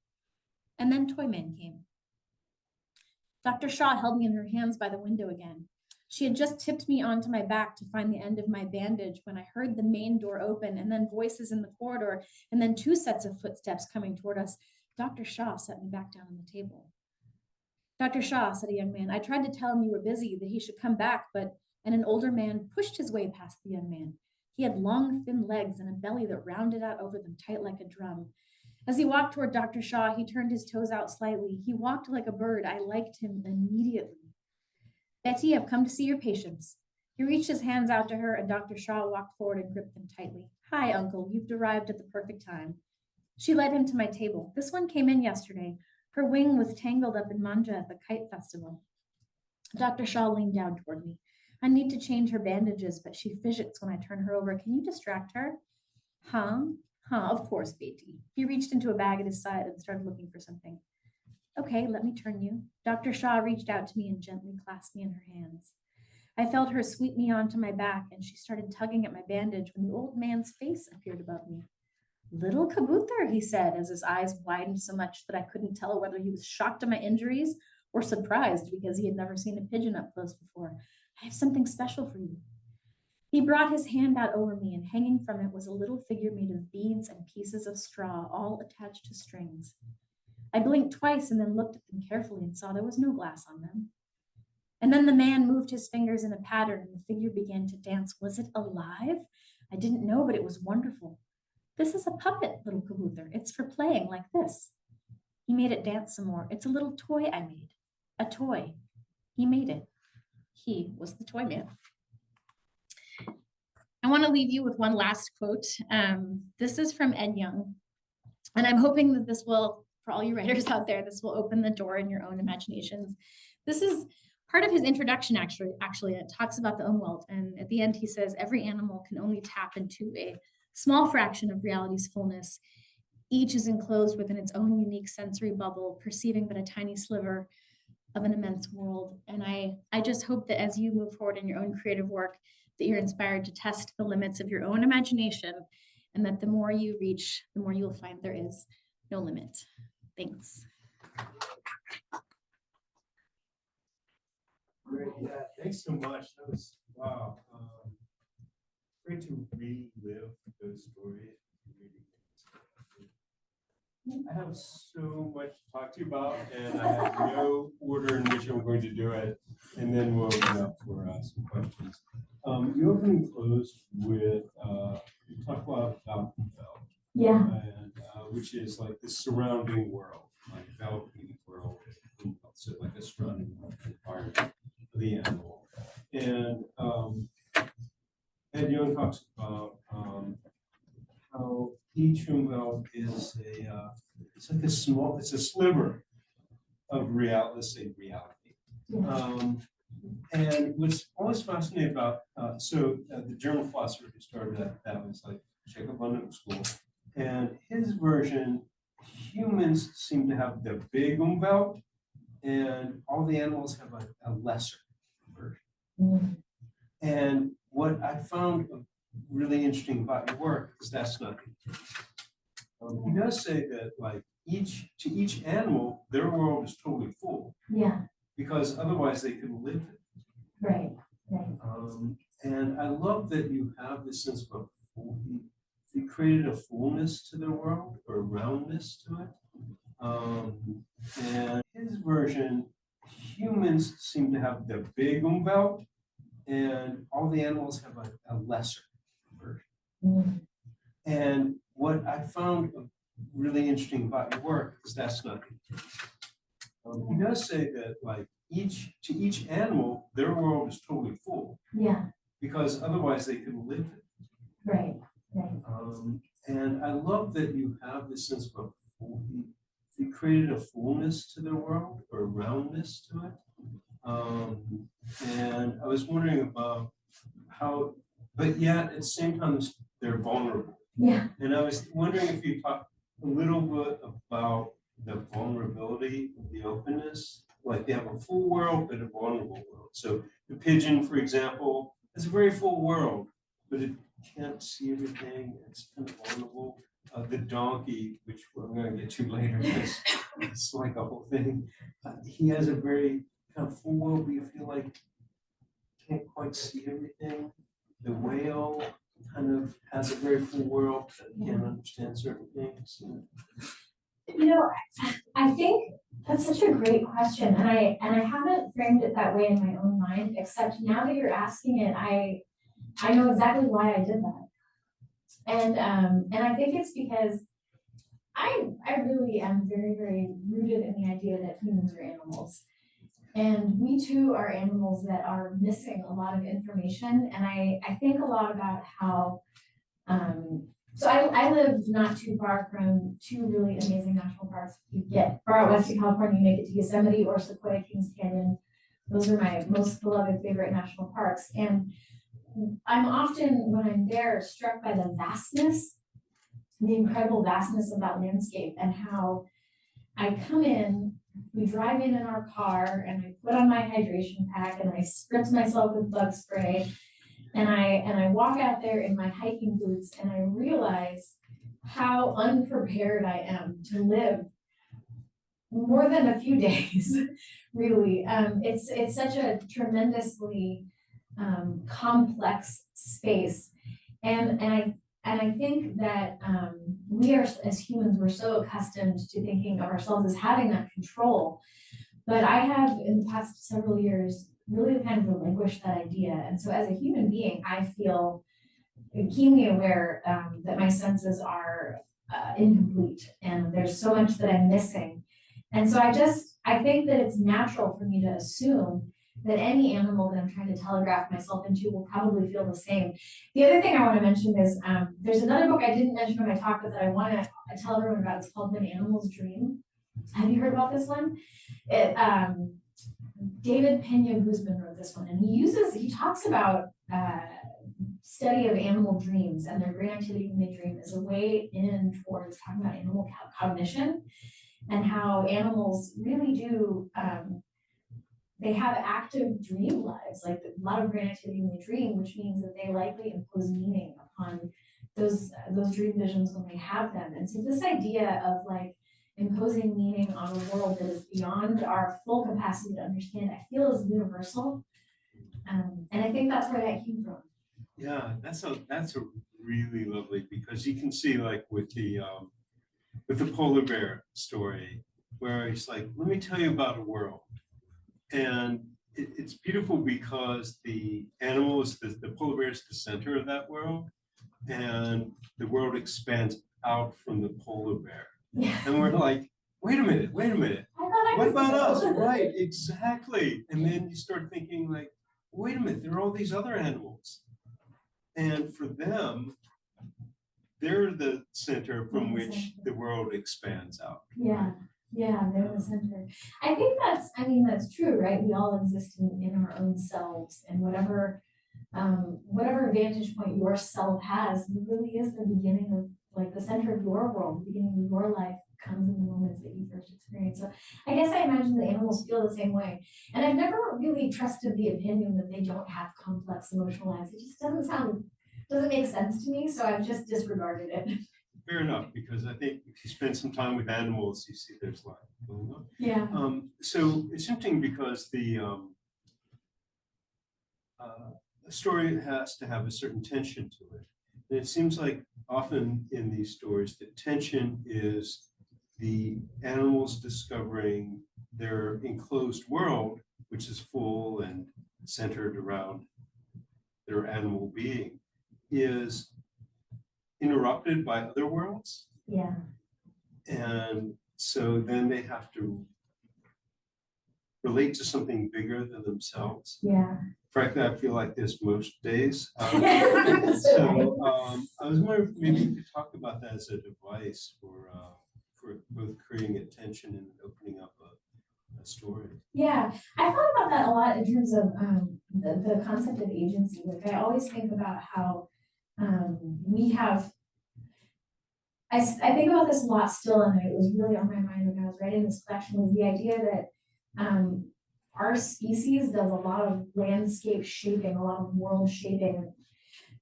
And then Toyman came. Dr. Shaw held me in her hands by the window again. She had just tipped me onto my back to find the end of my bandage when I heard the main door open, and then voices in the corridor, and then 2 sets of footsteps coming toward us. Dr. Shaw set me back down on the table. "Dr. Shaw," said a young man, "I tried to tell him you were busy, that he should come back, but..." And an older man pushed his way past the young man. He had long, thin legs and a belly that rounded out over them tight like a drum. As he walked toward Dr. Shaw, he turned his toes out slightly. He walked like a bird. I liked him immediately. "Betty, I've come to see your patients." He reached his hands out to her, and Dr. Shaw walked forward and gripped them tightly. "Hi, Uncle. You've arrived at the perfect time." She led him to my table. "This one came in yesterday. Her wing was tangled up in manja at the kite festival." Dr. Shaw leaned down toward me. "I need to change her bandages, but she fidgets when I turn her over. Can you distract her?" Huh, of course, Betty." He reached into a bag at his side and started looking for something. "Okay, let me turn you." Dr. Shaw reached out to me and gently clasped me in her hands. I felt her sweep me onto my back, and she started tugging at my bandage when the old man's face appeared above me. "Little Kabuther," he said, as his eyes widened so much that I couldn't tell whether he was shocked at my injuries or surprised because he had never seen a pigeon up close before. "I have something special for you." He brought his hand out over me, and hanging from it was a little figure made of beads and pieces of straw, all attached to strings. I blinked twice and then looked at them carefully and saw there was no glass on them. And then the man moved his fingers in a pattern and the figure began to dance. Was it alive? I didn't know, but it was wonderful. "This is a puppet, little Kabuther. It's for playing like this." He made it dance some more. It's a little toy I made. A toy. He made it. He was the toy man. I want to leave you with one last quote. This is from Ed Young. And I'm hoping that this will, for all you writers out there, this will open the door in your own imaginations. This is part of his introduction, actually. It talks about the world. And at the end, he says, every animal can only tap into a small fraction of reality's fullness. Each is enclosed within its own unique sensory bubble, perceiving but a tiny sliver of an immense world. And I just hope that as you move forward in your own creative work, that you're inspired to test the limits of your own imagination, and that the more you reach, the more you'll find there is no limit. Thanks. Great, yeah, thanks so much. That was, wow. Great to relive those stories. I have so much to talk to you about, and I have no order in which I'm going to do it, and then we'll open up for some questions. You opened and closed with, you talk about Belt, Yeah. and which is like the surrounding world, like enveloping world, so like a surrounding environment of the animal. And Ed Young talks about how each umwelt is it's like it's a sliver of reality, let's say reality. And what's always fascinating about, the German philosopher who started that was like Jacob von School. And his version, humans seem to have the big umwelt, and all the animals have a lesser version. And what I found really interesting about your work is that's not the case. He does say that like to each animal, their world is totally full. Yeah. Because otherwise they couldn't live it. Right. Right. And I love that you have this sense of you created a fullness to their world, or a roundness to it. And his version, humans seem to have the big umwelt, and all the animals have a lesser version. And what I found really interesting about your work is that's not the case. He does say that like to each animal, their world is totally full. Yeah. Because otherwise they couldn't live it. Right. Right. And I love that you have this sense of you created a fullness to their world, or a roundness to it. And I was wondering about how, but yet at the same time they're vulnerable. Yeah. And I was wondering if you talk a little bit about the vulnerability, the openness, like they have a full world, but a vulnerable world. So the pigeon, for example, has a very full world, but it can't see everything. It's kind of vulnerable. The donkey, which we're going to get to later, because it's like a whole thing. He has a very kind of full world, but you feel like can't quite see everything. The whale kind of has a very full world, but can't understand certain things. You know, I think that's such a great question, and I haven't framed it that way in my own mind. Except now that you're asking it, I know exactly why I did that, and I think it's because I really am very, very rooted in the idea that humans are animals, and we too are animals that are missing a lot of information. And I think a lot about how. So I live not too far from two really amazing national parks. You get far out west of California, you make it to Yosemite or Sequoia Kings Canyon. Those are my most beloved favorite national parks. And I'm often, when I'm there, struck by the vastness, the incredible vastness of that landscape, and how I come in, we drive in our car, and I put on my hydration pack, and I spritz myself with bug spray. And I walk out there in my hiking boots, and I realize how unprepared I am to live more than a few days, really. It's such a tremendously complex space. And I think that we are, as humans, we're so accustomed to thinking of ourselves as having that control. But I have, in the past several years, really kind of relinquish that idea. And so as a human being, I feel keenly aware that my senses are incomplete, and there's so much that I'm missing. And so I think that it's natural for me to assume that any animal that I'm trying to telegraph myself into will probably feel the same. The other thing I want to mention is there's another book I didn't mention when I talked, but that I want to tell everyone about. It's called When Animals Dream. Have you heard about this one? David Pena Guzman wrote this one, and he talks about study of animal dreams and their brain activity when they dream as a way in towards talking about animal cognition and how animals really do, they have active dream lives, like a lot of brain activity when they dream, which means that they likely impose meaning upon those dream visions when they have them. And so this idea of like imposing meaning on a world that is beyond our full capacity to understand, I feel is universal. And I think that's where that came from. Yeah, that's a really lovely, because you can see like with the polar bear story, where he's like, let me tell you about a world. And it's beautiful because the animal is the polar bear is the center of that world, and the world expands out from the polar bear. Yeah. And we're like, wait a minute. What about us? Right, exactly. And then you start thinking like, wait a minute, there are all these other animals. And for them, they're the center from which the world expands out. Yeah, they're the center. I think that's true, right? We all exist in our own selves, and whatever vantage point your self has, it really is the beginning of like the center of your world, the beginning of your life comes in the moments that you first experience. So I guess I imagine the animals feel the same way. And I've never really trusted the opinion that they don't have complex emotional lives. It just doesn't make sense to me. So I've just disregarded it. Fair enough, because I think if you spend some time with animals, you see there's life going on. Yeah. So it's interesting because the story has to have a certain tension to it. And it seems like often in these stories, the tension is the animals discovering their enclosed world, which is full and centered around their animal being, is interrupted by other worlds. Yeah. And so then they have to relate to something bigger than themselves. Yeah. Frankly, I feel like this most days. So I was wondering if maybe you could talk about that as a device for both creating attention and opening up a story. Yeah, I thought about that a lot in terms of the concept of agency. Like I always think about how we have, I think about this a lot still, and it was really on my mind when I was writing this collection, was the idea that our species does a lot of landscape shaping, a lot of world shaping.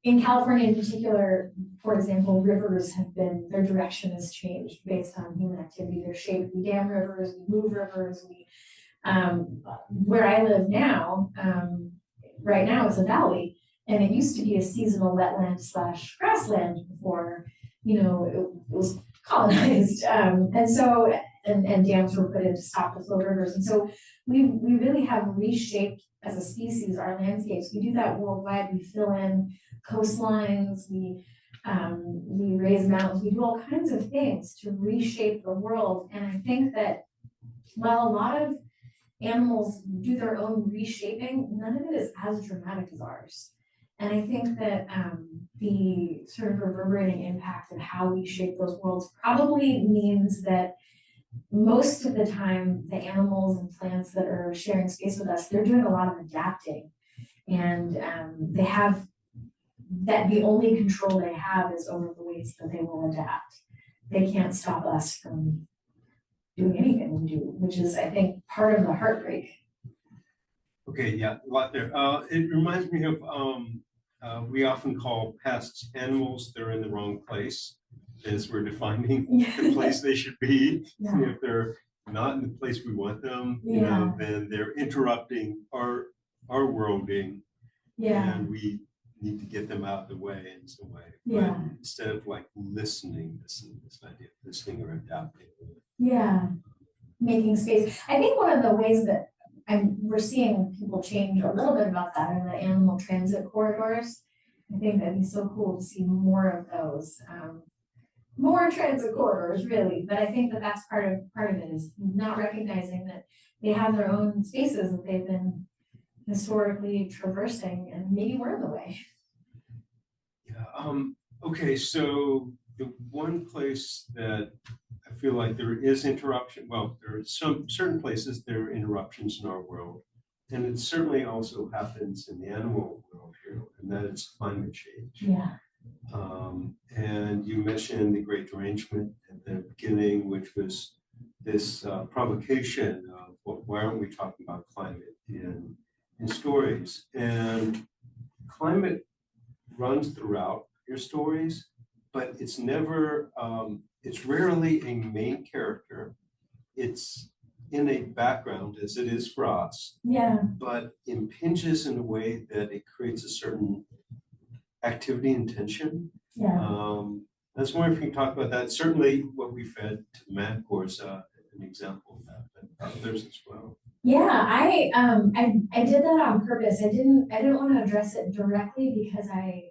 In California in particular, for example, rivers their direction has changed based on human activity. They're shaped, we dam rivers, we move rivers, where I live now, right now it's a valley, and it used to be a seasonal wetland / grassland before, it was colonized. And dams were put in to stop the flow of rivers. And so we really have reshaped as a species our landscapes. We do that worldwide. We fill in coastlines, we raise mountains, we do all kinds of things to reshape the world. And I think that while a lot of animals do their own reshaping, none of it is as dramatic as ours. And I think that the sort of reverberating impact of how we shape those worlds probably means that most of the time, the animals and plants that are sharing space with us, they're doing a lot of adapting. And they have that the only control they have is over the ways that they will adapt. They can't stop us from doing anything we do, which is, I think, part of the heartbreak. Okay, yeah, a lot there. It reminds me of, we often call pests animals. They're in the wrong place as we're defining the place they should be. Yeah. If they're not in the place we want them, then they're interrupting our worlding. Yeah. And we need to get them out of the way in some way. Yeah. But instead of like listening, this idea of listening or adapting. Yeah. Making space. I think one of the ways that we're seeing people change a little bit about that are the animal transit corridors. I think that'd be so cool to see more of those. more transit corridors, really. But I think that that's part of it, is not recognizing that they have their own spaces that they've been historically traversing, and maybe we're in the way. Yeah. Okay. So the one place that I feel like there is interruption, well, there are some certain places there are interruptions in our world, and it certainly also happens in the animal world here, and that is climate change. Yeah. And you mentioned the Great Derangement at the beginning, which was this provocation of, well, why aren't we talking about climate in stories? And climate runs throughout your stories, but it's never, it's rarely a main character. It's in a background, as it is for us, Yeah. but impinges in a way that it creates a certain activity and tension. Yeah. I was wondering if you can talk about that. Certainly what we fed to the Manticore is an example of that, but others as well. Yeah, I did that on purpose. I didn't want to address it directly because I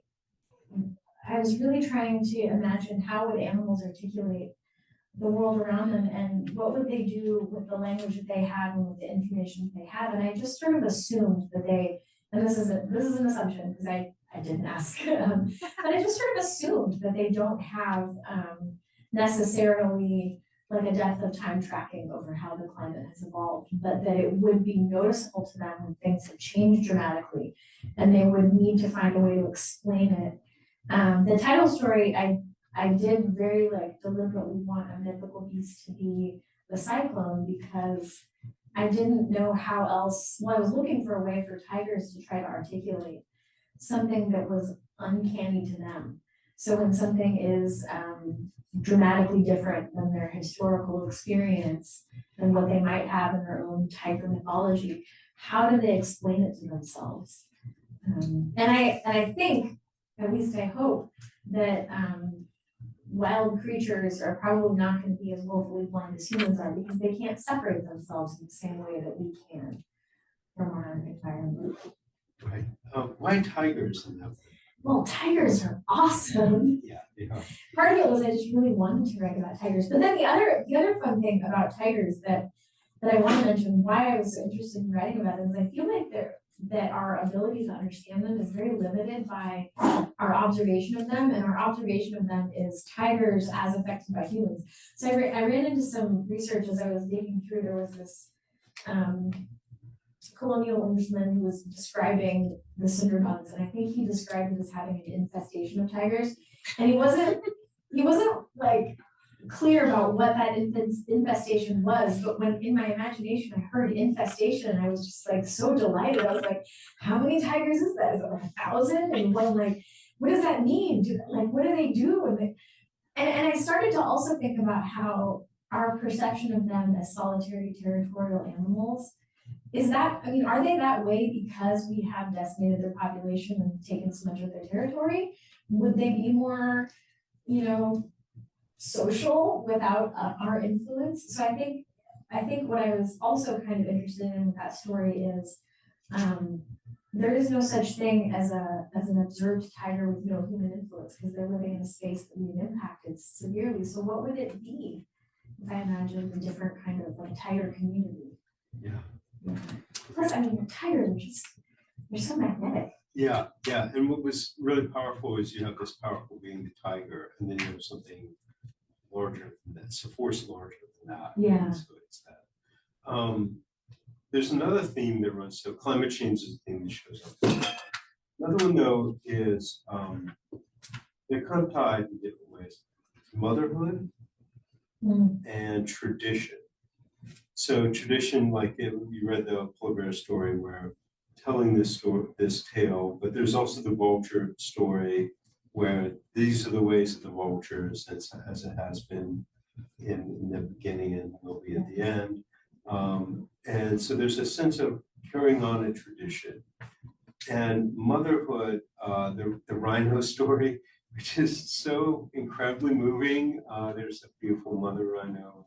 was really trying to imagine how would animals articulate the world around them, and what would they do with the language that they had and with the information that they had. And I just sort of assumed that they, and this is an assumption because I didn't ask, but I just sort of assumed that they don't have necessarily like a depth of time tracking over how the climate has evolved, but that it would be noticeable to them when things have changed dramatically, and they would need to find a way to explain it. The title story, I did very deliberately want a mythical beast to be the cyclone, because I didn't know how else. Well, I was looking for a way for tigers to try to articulate something that was uncanny to them. So when something is dramatically different than their historical experience and what they might have in their own tiger mythology, how do they explain it to themselves? And I think, at least I hope, that wild creatures are probably not going to be as willfully blind as humans are, because they can't separate themselves in the same way that we can from our environment. Right. Why tigers in that? Well, tigers are awesome. Yeah, they are. Part of it was I just really wanted to write about tigers. But then the other fun thing about tigers that I want to mention, why I was so interested in writing about them, is I feel like that our ability to understand them is very limited by our observation of them, and our observation of them is tigers as affected by humans. So I ran into some research as I was digging through. There was this colonial Englishman who was describing the cinderbunds, and I think he described it as having an infestation of tigers, and he wasn't like clear about what that infestation was. But when in my imagination I heard infestation, I was just like so delighted. I was like, how many tigers is that? Is it like 1,000? And what does that mean? What do they do? And I started to also think about how our perception of them as solitary territorial animals is that, are they that way because we have decimated their population and taken so much of their territory? Would they be more, social without our influence? So I think what I was also kind of interested in with that story is there is no such thing as an observed tiger with no human influence, because they're living in a space that we've impacted severely. So what would it be if I imagined a different kind of tiger community? Yeah. Plus, tigers they're so magnetic. Yeah. And what was really powerful is you have this powerful being, the tiger, and then you have something larger than that. It's a force larger than that. Yeah. So it's that. There's another theme that runs. So climate change is a theme that shows up. Another one, though, is they're kind of tied in different ways: motherhood and tradition. So tradition, you read the polar bear story, where telling this tale, but there's also the vulture story, where these are the ways of the vultures, as it has been in the beginning and will be at the end. And so there's a sense of carrying on a tradition. And motherhood, the rhino story, which is so incredibly moving. There's a beautiful mother rhino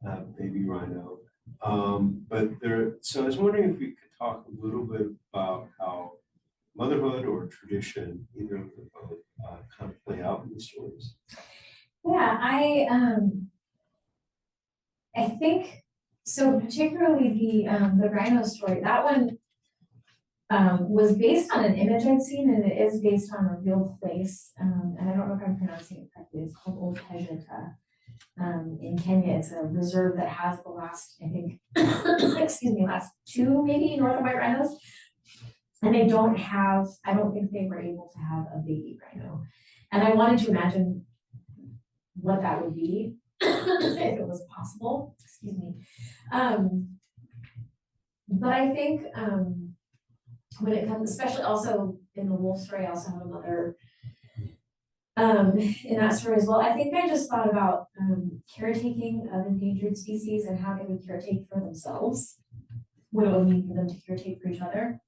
and a baby rhino. So I was wondering if we could talk a little bit about how motherhood or tradition, either of the both, kind of play out in the stories. Yeah, I think, so particularly the rhino story, that one was based on an image I'd seen, and it is based on a real place. And I don't know if I'm pronouncing it correctly. It's called Old Kejeta. In Kenya, it's a reserve that has the last, I think, excuse me, last two maybe northern white rhinos. And they don't have, I don't think they were able to have a baby rhino. And I wanted to imagine what that would be if it was possible, excuse me. But I think when it comes, especially also in the wolf story, I also have a mother in that story as well. I think I just thought about caretaking of endangered species and how they would caretake for themselves, what it would mean for them to caretake for each other.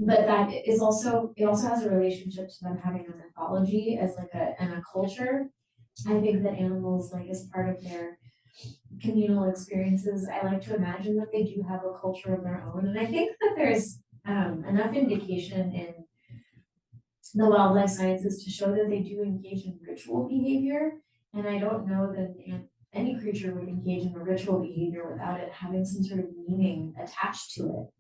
But that is also, it also has a relationship to them having a mythology as like and a culture. I think that animals, like as part of their communal experiences, I like to imagine that they do have a culture of their own. And I think that there's enough indication in the wildlife sciences to show that they do engage in ritual behavior. And I don't know that any creature would engage in a ritual behavior without it having some sort of meaning attached to it.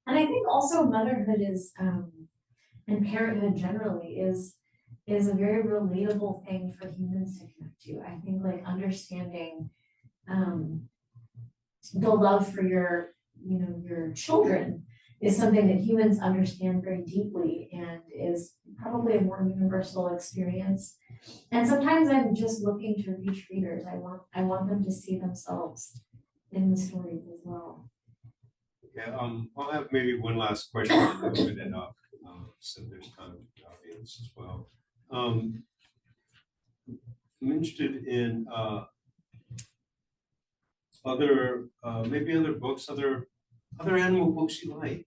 And I think also motherhood is, and parenthood generally is a very relatable thing for humans to connect to. I think like understanding the love for your children is something that humans understand very deeply and is probably a more universal experience. And sometimes I'm just looking to reach readers. I want them to see themselves in the stories as well. Yeah, I'll have maybe one last question and open it up, so there's time for the audience as well. I'm interested in maybe other books, other animal books you like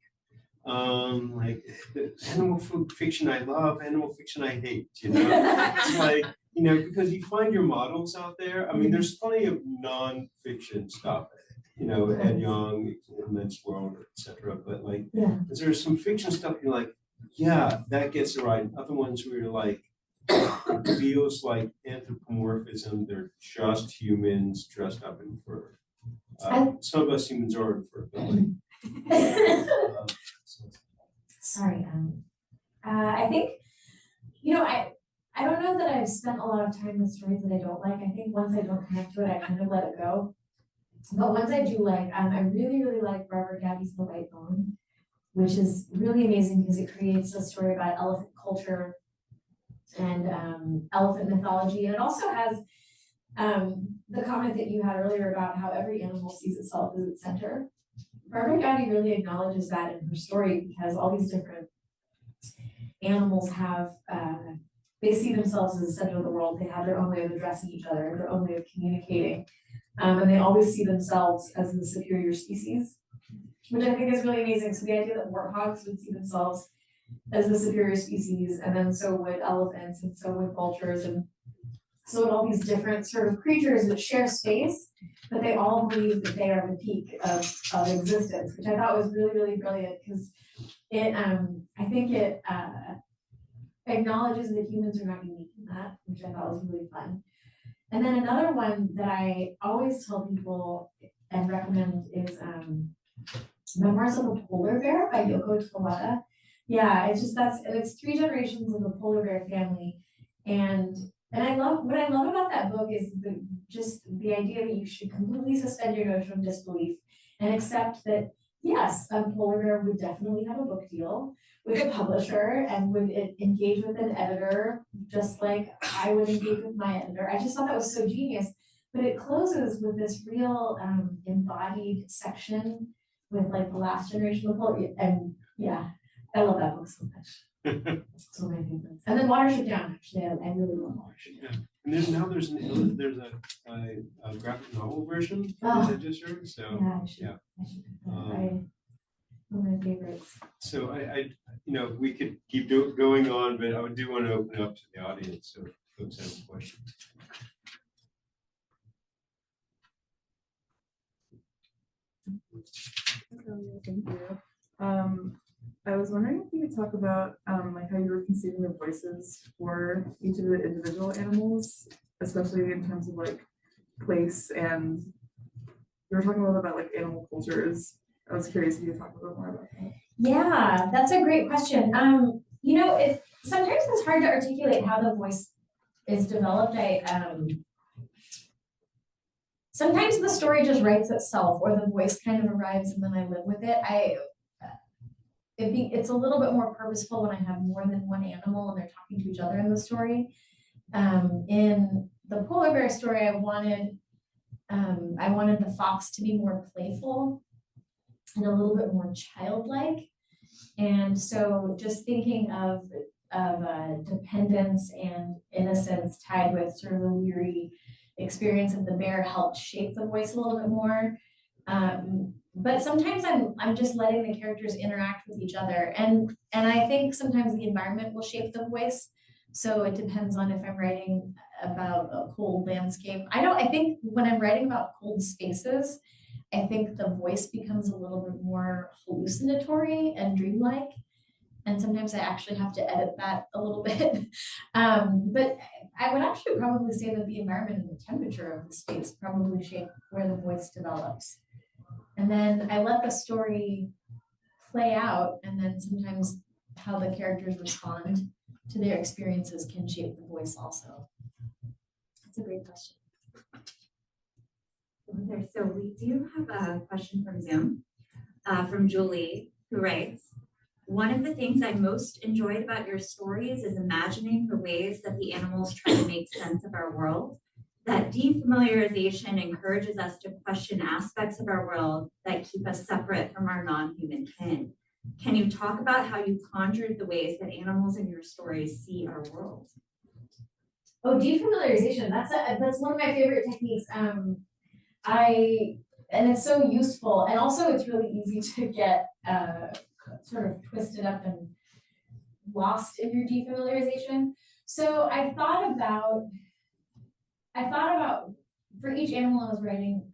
the animal fiction I love, animal fiction I hate. It's like because you find your models out there. I mean, there's plenty of non-fiction stuff. Ed Young, Immense World, etc. But like, is there some fiction stuff you're like, yeah, that gets it right. Other ones where you're like, it feels like anthropomorphism. They're just humans dressed up in fur. Some of us humans are in fur, but like, sorry. I think, I don't know that I've spent a lot of time with stories that I don't like. I think once I don't connect to it, I kind of let it go. But ones I do like, I really, really like Barbara Gabby's The White Bone, which is really amazing because it creates a story about elephant culture and elephant mythology. And it also has the comment that you had earlier about how every animal sees itself as its center. Barbara Gabby really acknowledges that in her story because all these different animals have, they see themselves as the center of the world. They have their own way of addressing each other, their own way of communicating. And they always see themselves as the superior species, which I think is really amazing. So the idea that warthogs would see themselves as the superior species, and then so would elephants, and so would vultures, and so would all these different sort of creatures that share space, but they all believe that they are the peak of existence, which I thought was really, really brilliant because it, I think it acknowledges that humans are not unique in that, which I thought was really fun. And then another one that I always tell people and recommend is Memoirs of a Polar Bear by Yoko Tawada. Yeah, it's 3 generations of the polar bear family. And I love, what I love about that book is the idea that you should completely suspend your notion of disbelief and accept that, yes, a polar bear would definitely have a book deal with a publisher and would engage with an editor, just like I would engage with my editor. I just thought that was so genius. But it closes with this real embodied section with like the last generation of polar, and yeah, I love that book so much. It's one of my favorites. And then Watership Down, actually, I really love Watership Down. And there's a graphic novel version that I just heard. So yeah, I should one of my favorites. So I we could keep going on, but I do want to open up to the audience so folks have questions. Thank you. I was wondering if you could talk about like how you were conceiving the voices for each of the individual animals, especially in terms of like place, and you were talking a little about like animal cultures. I was curious if you could talk a little more about that. Yeah, that's a great question. You know, sometimes it's hard to articulate how the voice is developed. Sometimes the story just writes itself, or the voice kind of arrives and then I live with it. It's a little bit more purposeful when I have more than one animal and they're talking to each other in the story. In the polar bear story, I wanted the fox to be more playful and a little bit more childlike. And so just thinking of dependence and innocence tied with sort of the weary experience of the bear helped shape the voice a little bit more. But sometimes I'm just letting the characters interact with each other. And I think sometimes the environment will shape the voice. So it depends on if I'm writing about a cold landscape. I think when I'm writing about cold spaces, I think the voice becomes a little bit more hallucinatory and dreamlike. And sometimes I actually have to edit that a little bit. But I would actually probably say that the environment and the temperature of the space probably shape where the voice develops. And then I let the story play out, and then sometimes how the characters respond to their experiences can shape the voice also. That's a great question. So we do have a question from Zoom, from Julie, who writes, one of the things I most enjoyed about your stories is imagining the ways that the animals try to make sense of our world. That defamiliarization encourages us to question aspects of our world that keep us separate from our non-human kin. Can you talk about how you conjured the ways that animals in your stories see our world? Oh, defamiliarization, that's one of my favorite techniques. And it's so useful, and also it's really easy to get sort of twisted up and lost in your defamiliarization. So I thought about for each animal I was writing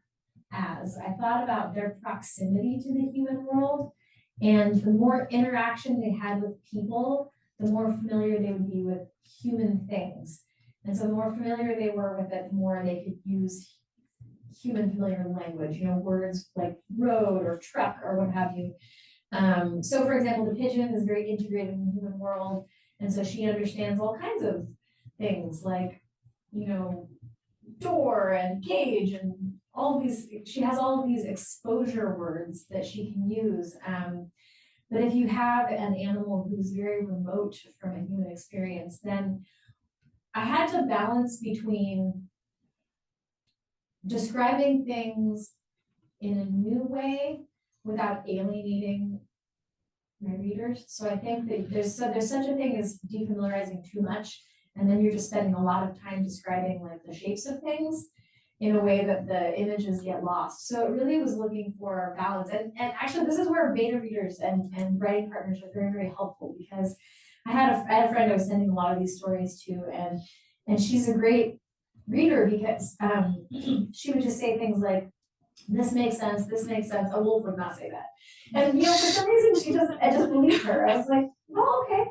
I thought about their proximity to the human world, and the more interaction they had with people, the more familiar they would be with human things. And so the more familiar they were with it, the more they could use human familiar language, you know, words like road or truck or what have you. So for example, the pigeon is very integrated in the human world. And so she understands all kinds of things like, you know, door and cage and all these, she has all of these exposure words that she can use. But if you have an animal who's very remote from a human experience, then I had to balance between describing things in a new way without alienating my readers. So I think that there's such a thing as defamiliarizing too much, and then you're just spending a lot of time describing like the shapes of things in a way that the images get lost. So it really was looking for balance. And actually this is where beta readers and writing partners are very, very helpful, because I had a friend I was sending a lot of these stories to, and she's a great reader because she would just say things like, this makes sense, a wolf would not say that. And you know, for some reason she doesn't, I just believe her. I was like, oh, okay.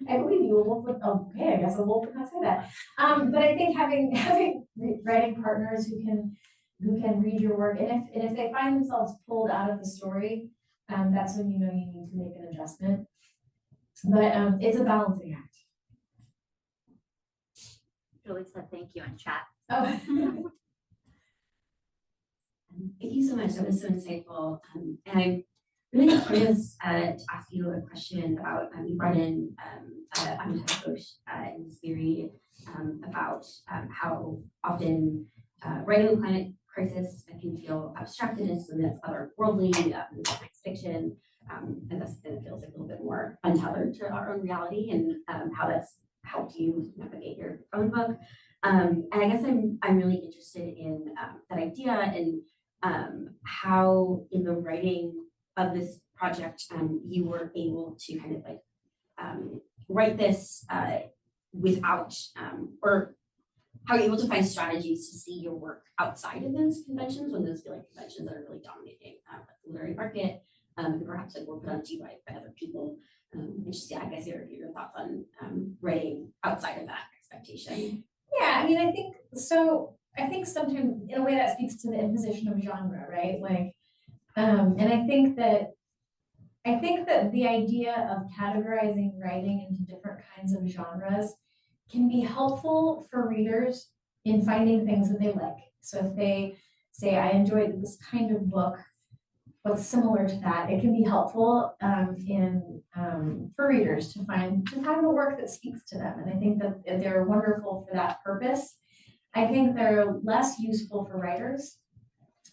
I believe you, a wolf would, okay, I guess a wolf would not say that. But I think having writing partners who can read your work, and if they find themselves pulled out of the story, that's when you know you need to make an adjustment. But it's a balancing act. Julie said thank you in chat. Oh. Thank you so much. That was so insightful. And I'm really curious to ask you a question about, you brought in I'm a coach in this theory about how often writing a climate crisis can feel abstracted and something that's otherworldly, science fiction, and thus then it feels like a little bit more untethered to our own reality, and how that's helped you navigate your own book. And I guess I'm really interested in that idea, and how in the writing of this project you were able to kind of like write this without, or how you're able to find strategies to see your work outside of those conventions, when those feel like conventions that are really dominating the literary market, and perhaps like were put on you by other people. Just, yeah, I guess your thoughts on writing outside of that expectation. Yeah, I mean, I think so. I think sometimes in a way that speaks to the imposition of genre, right? Like, and I think that the idea of categorizing writing into different kinds of genres can be helpful for readers in finding things that they like. So if they say, I enjoyed this kind of book, what's similar to that, it can be helpful for readers to find the work that speaks to them. And I think that they're wonderful for that purpose. I think they're less useful for writers,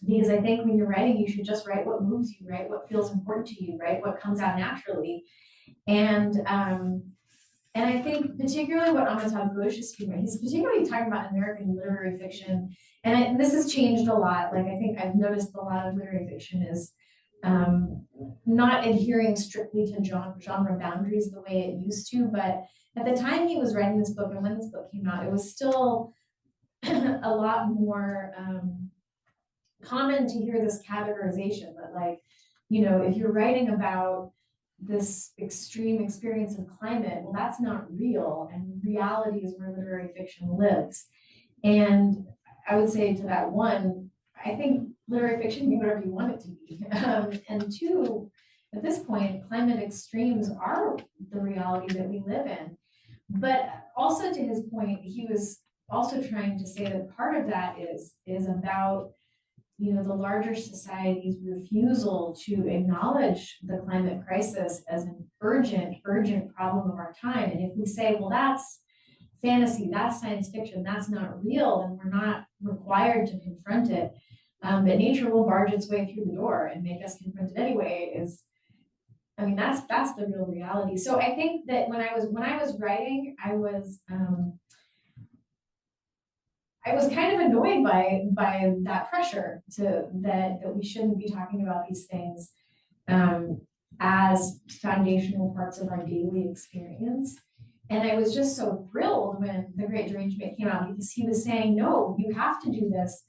because I think when you're writing, you should just write what moves you, write what feels important to you, write what comes out naturally. And I think particularly what Amitabh Ghosh is doing, he's particularly talking about American literary fiction. And this has changed a lot. Like, I think I've noticed a lot of literary fiction is not adhering strictly to genre boundaries the way it used to. But at the time he was writing this book and when this book came out, it was still a lot more common to hear this categorization that, like, you know, if you're writing about this extreme experience of climate, well, that's not real, and reality is where literary fiction lives. And I would say to that, one, I think literary fiction can be whatever you want it to be. And two, at this point, climate extremes are the reality that we live in. But also, to his point, he was also trying to say that part of that is about, you know, the larger society's refusal to acknowledge the climate crisis as an urgent problem of our time. And if we say, well, that's fantasy, that's science fiction, that's not real, then we're not required to confront it. But nature will barge its way through the door and make us confront it anyway. I mean, that's the real reality. So I think that when I was writing, I was kind of annoyed by that pressure that we shouldn't be talking about these things as foundational parts of our daily experience. And I was just so thrilled when The Great Derangement came out, because he was saying, no, you have to do this.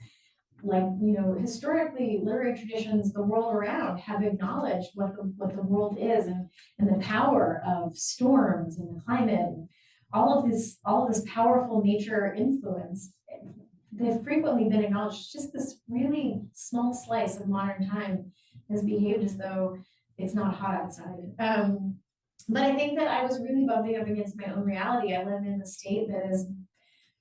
Like, you know, historically, literary traditions the world around have acknowledged what the world is, and the power of storms and the climate, and all of this powerful nature influence. They've frequently been acknowledged. Just this really small slice of modern time has behaved as though it's not hot outside. But I think that I was really bumping up against my own reality. I live in a state that is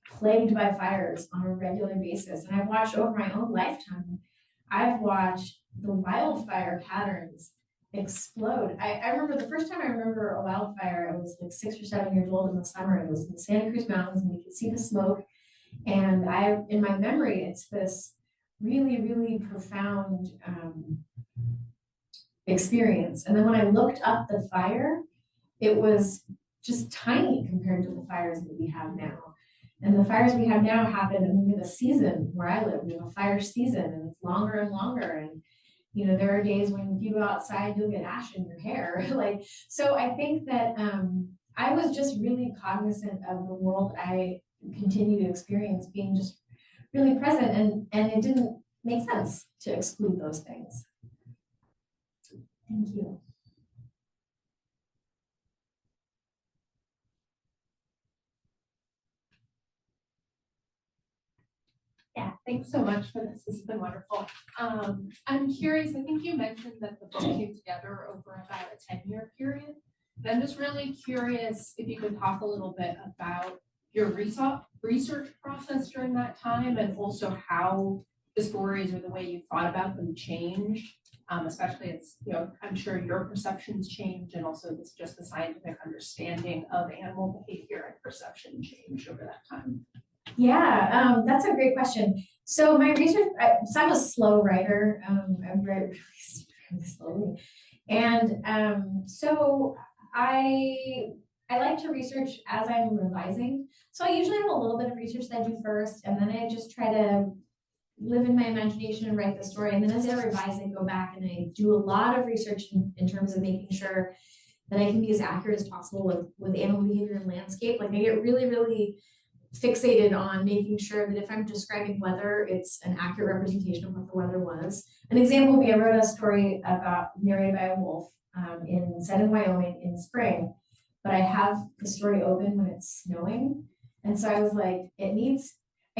plagued by fires on a regular basis. And I've watched over my own lifetime, I've watched the wildfire patterns explode. I remember the first time I remember a wildfire, I was like 6 or 7 years old in the summer. It was in the Santa Cruz Mountains and we could see the smoke. And in my memory, it's this really, really profound experience. And then when I looked up the fire, it was just tiny compared to the fires that we have now. And the fires we have now happen in the season where I live. We have a fire season, and it's longer and longer. And, you know, there are days when you go outside, you'll get ash in your hair. Like, so I think that I was just really cognizant of the world I continue to experience being just really present, and it didn't make sense to exclude those things. Thank you. Yeah, thanks so much for this. This has been wonderful. I'm curious, I think you mentioned that the book came together over about a 10-year period. And I'm just really curious if you could talk a little bit about your research process during that time, and also how the stories or the way you thought about them changed, especially as, you know, I'm sure your perceptions changed, and also just the scientific understanding of animal behavior and perception changed over that time. Yeah, that's a great question. So my research, so I'm a slow writer. I write really slowly. And so I like to research as I'm revising. So I usually have a little bit of research that I do first, and then I just try to live in my imagination and write the story. And then as I revise, I go back and I do a lot of research in terms of making sure that I can be as accurate as possible with animal behavior and landscape. Like, I get really, really fixated on making sure that if I'm describing weather, it's an accurate representation of what the weather was. An example would be I wrote a story narrated by a wolf set in Wyoming in spring, but I have the story open when it's snowing. And so I was like, I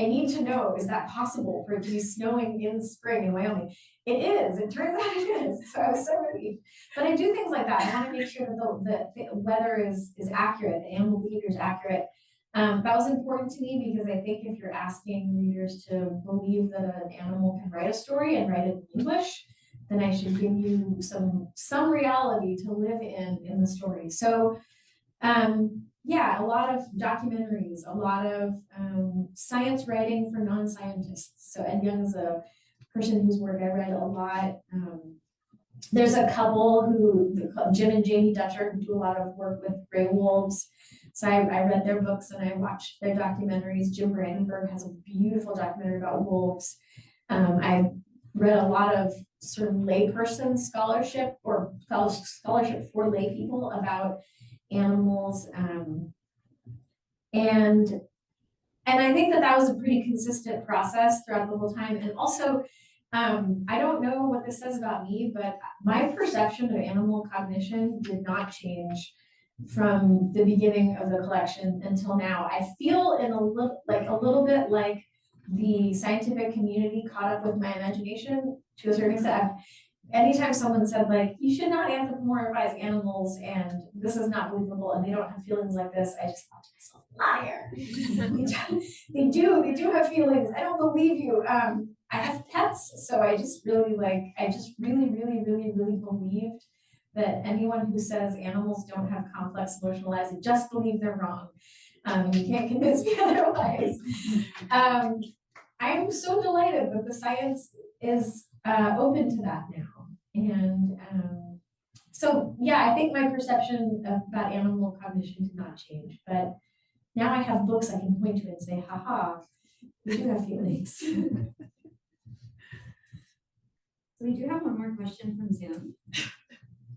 need to know, is that possible for it to be snowing in spring in Wyoming? It is, it turns out it is. So I was so relieved. But I do things like that. I want to make sure that the weather is accurate, the animal behavior is accurate. That was important to me because I think if you're asking readers to believe that an animal can write a story and write it in English, then I should give you some reality to live in the story. So yeah, a lot of documentaries, a lot of science writing for non-scientists. So Ed Young is a person whose work I read a lot. There's a couple Jim and Jamie Dutcher, who do a lot of work with gray wolves. So I read their books and I watched their documentaries. Jim Brandenburg has a beautiful documentary about wolves. I read a lot of sort of layperson scholarship or scholarship for lay people about animals. And I think that was a pretty consistent process throughout the whole time. And also, I don't know what this says about me, but my perception of animal cognition did not change from the beginning of the collection until now. I feel a little bit like the scientific community caught up with my imagination to a certain extent. Anytime someone said like, you should not anthropomorphize animals and this is not believable and they don't have feelings like this, I just thought to myself, liar. They do have feelings. I don't believe you. I have pets, so I just really believed that anyone who says animals don't have complex emotional lives, I just believe they're wrong. You can't convince me otherwise. I'm so delighted that the science is open to that now. And so, yeah, I think my perception about animal cognition did not change, but now I have books I can point to and say, haha, we do have feelings. So we do have one more question from Zoom.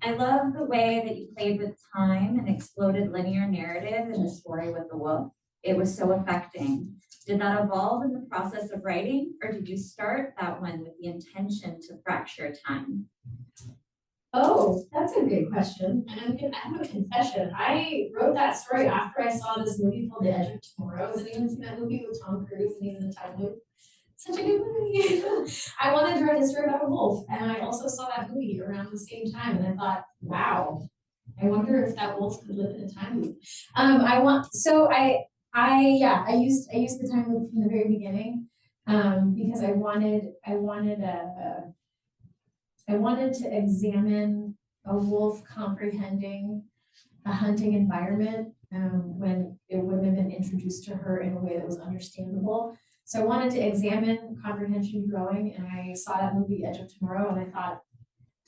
I love the way that you played with time and exploded linear narrative in the story with the wolf. It was so affecting. Did that evolve in the process of writing, or did you start that one with the intention to fracture time? Oh, that's a good question. And I have a confession. I wrote that story after I saw this movie called The Edge of Tomorrow. Has anyone seen that movie with Tom Cruise and he's in the time loop? Such a good movie. I wanted to write a story about a wolf, and I also saw that movie around the same time, and I thought, wow, I wonder if that wolf could live in a time loop. I used the time loop from the very beginning because I wanted to examine a wolf comprehending a hunting environment when it wouldn't have been introduced to her in a way that was understandable. So I wanted to examine comprehension growing, and I saw that movie Edge of Tomorrow, and I thought,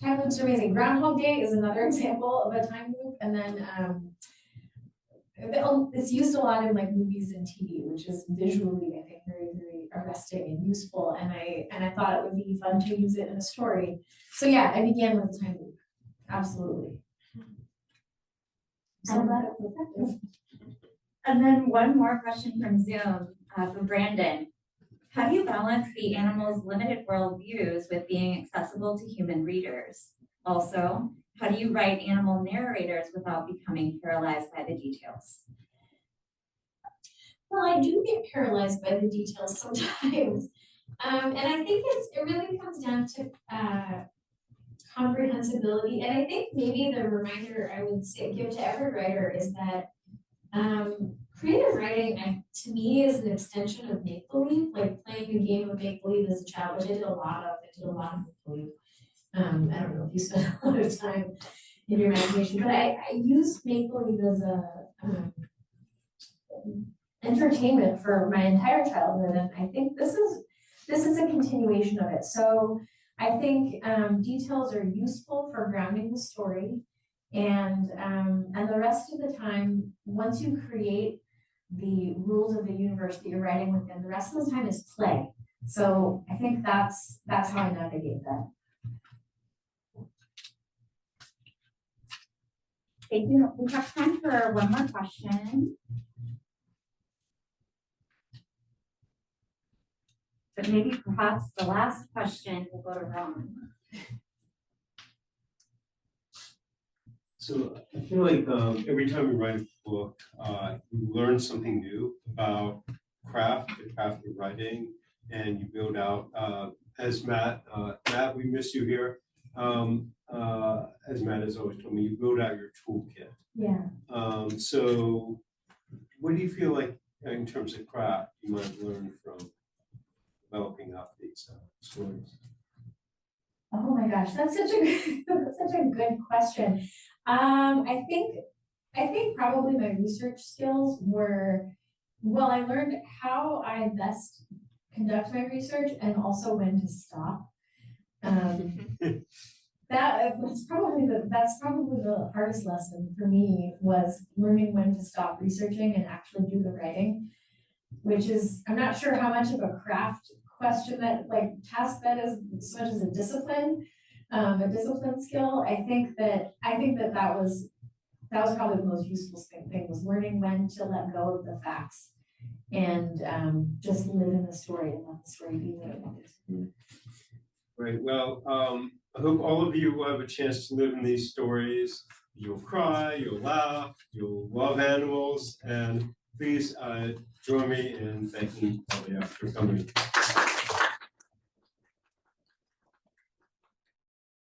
time loops are amazing. Groundhog Day is another example of a time loop, and then it's used a lot in like movies and TV, which is visually, I think, very, very arresting and useful. And I thought it would be fun to use it in a story. So yeah, I began with the time loop. Absolutely. I'm glad it was effective. And then one more question from Zoom from Brandon. How do you balance the animal's limited worldviews with being accessible to human readers? Also, how do you write animal narrators without becoming paralyzed by the details? Well, I do get paralyzed by the details sometimes. And I think it really comes down to comprehensibility. And I think maybe the reminder I would give to every writer is that creative writing, to me, is an extension of make-believe, like playing a game of make-believe as a child, which I did a lot of. make-believe. I don't know if you spend a lot of time in your imagination, but I use make-believe as a entertainment for my entire childhood, and I think this is a continuation of it. So I think details are useful for grounding the story, and the rest of the time, once you create the rules of the universe that you're writing within, the rest of the time is play. So I think that's how I navigate that. Thank you. We have time for one more question. But maybe perhaps the last question will go to Ron. So I feel like every time you write a book, you learn something new about the craft of writing, and you build out, as Matt, we miss you here. As Matt has always told me, you build out your toolkit. Yeah. So what do you feel like in terms of craft you might learn from developing up these stories? Oh my gosh, that's such a that's such a good question. I think probably my research skills were, well, I learned how I best conduct my research and also when to stop. That's probably the hardest lesson for me, was learning when to stop researching and actually do the writing, which is, I'm not sure how much of a craft question that, like, task that is so much as a discipline skill. I think that was probably the most useful thing, was learning when to let go of the facts and just live in the story and let the story be what it is. Right. Well, I hope all of you will have a chance to live in these stories. You'll cry, you'll laugh, you'll love animals, and please join me in thanking Talia for coming.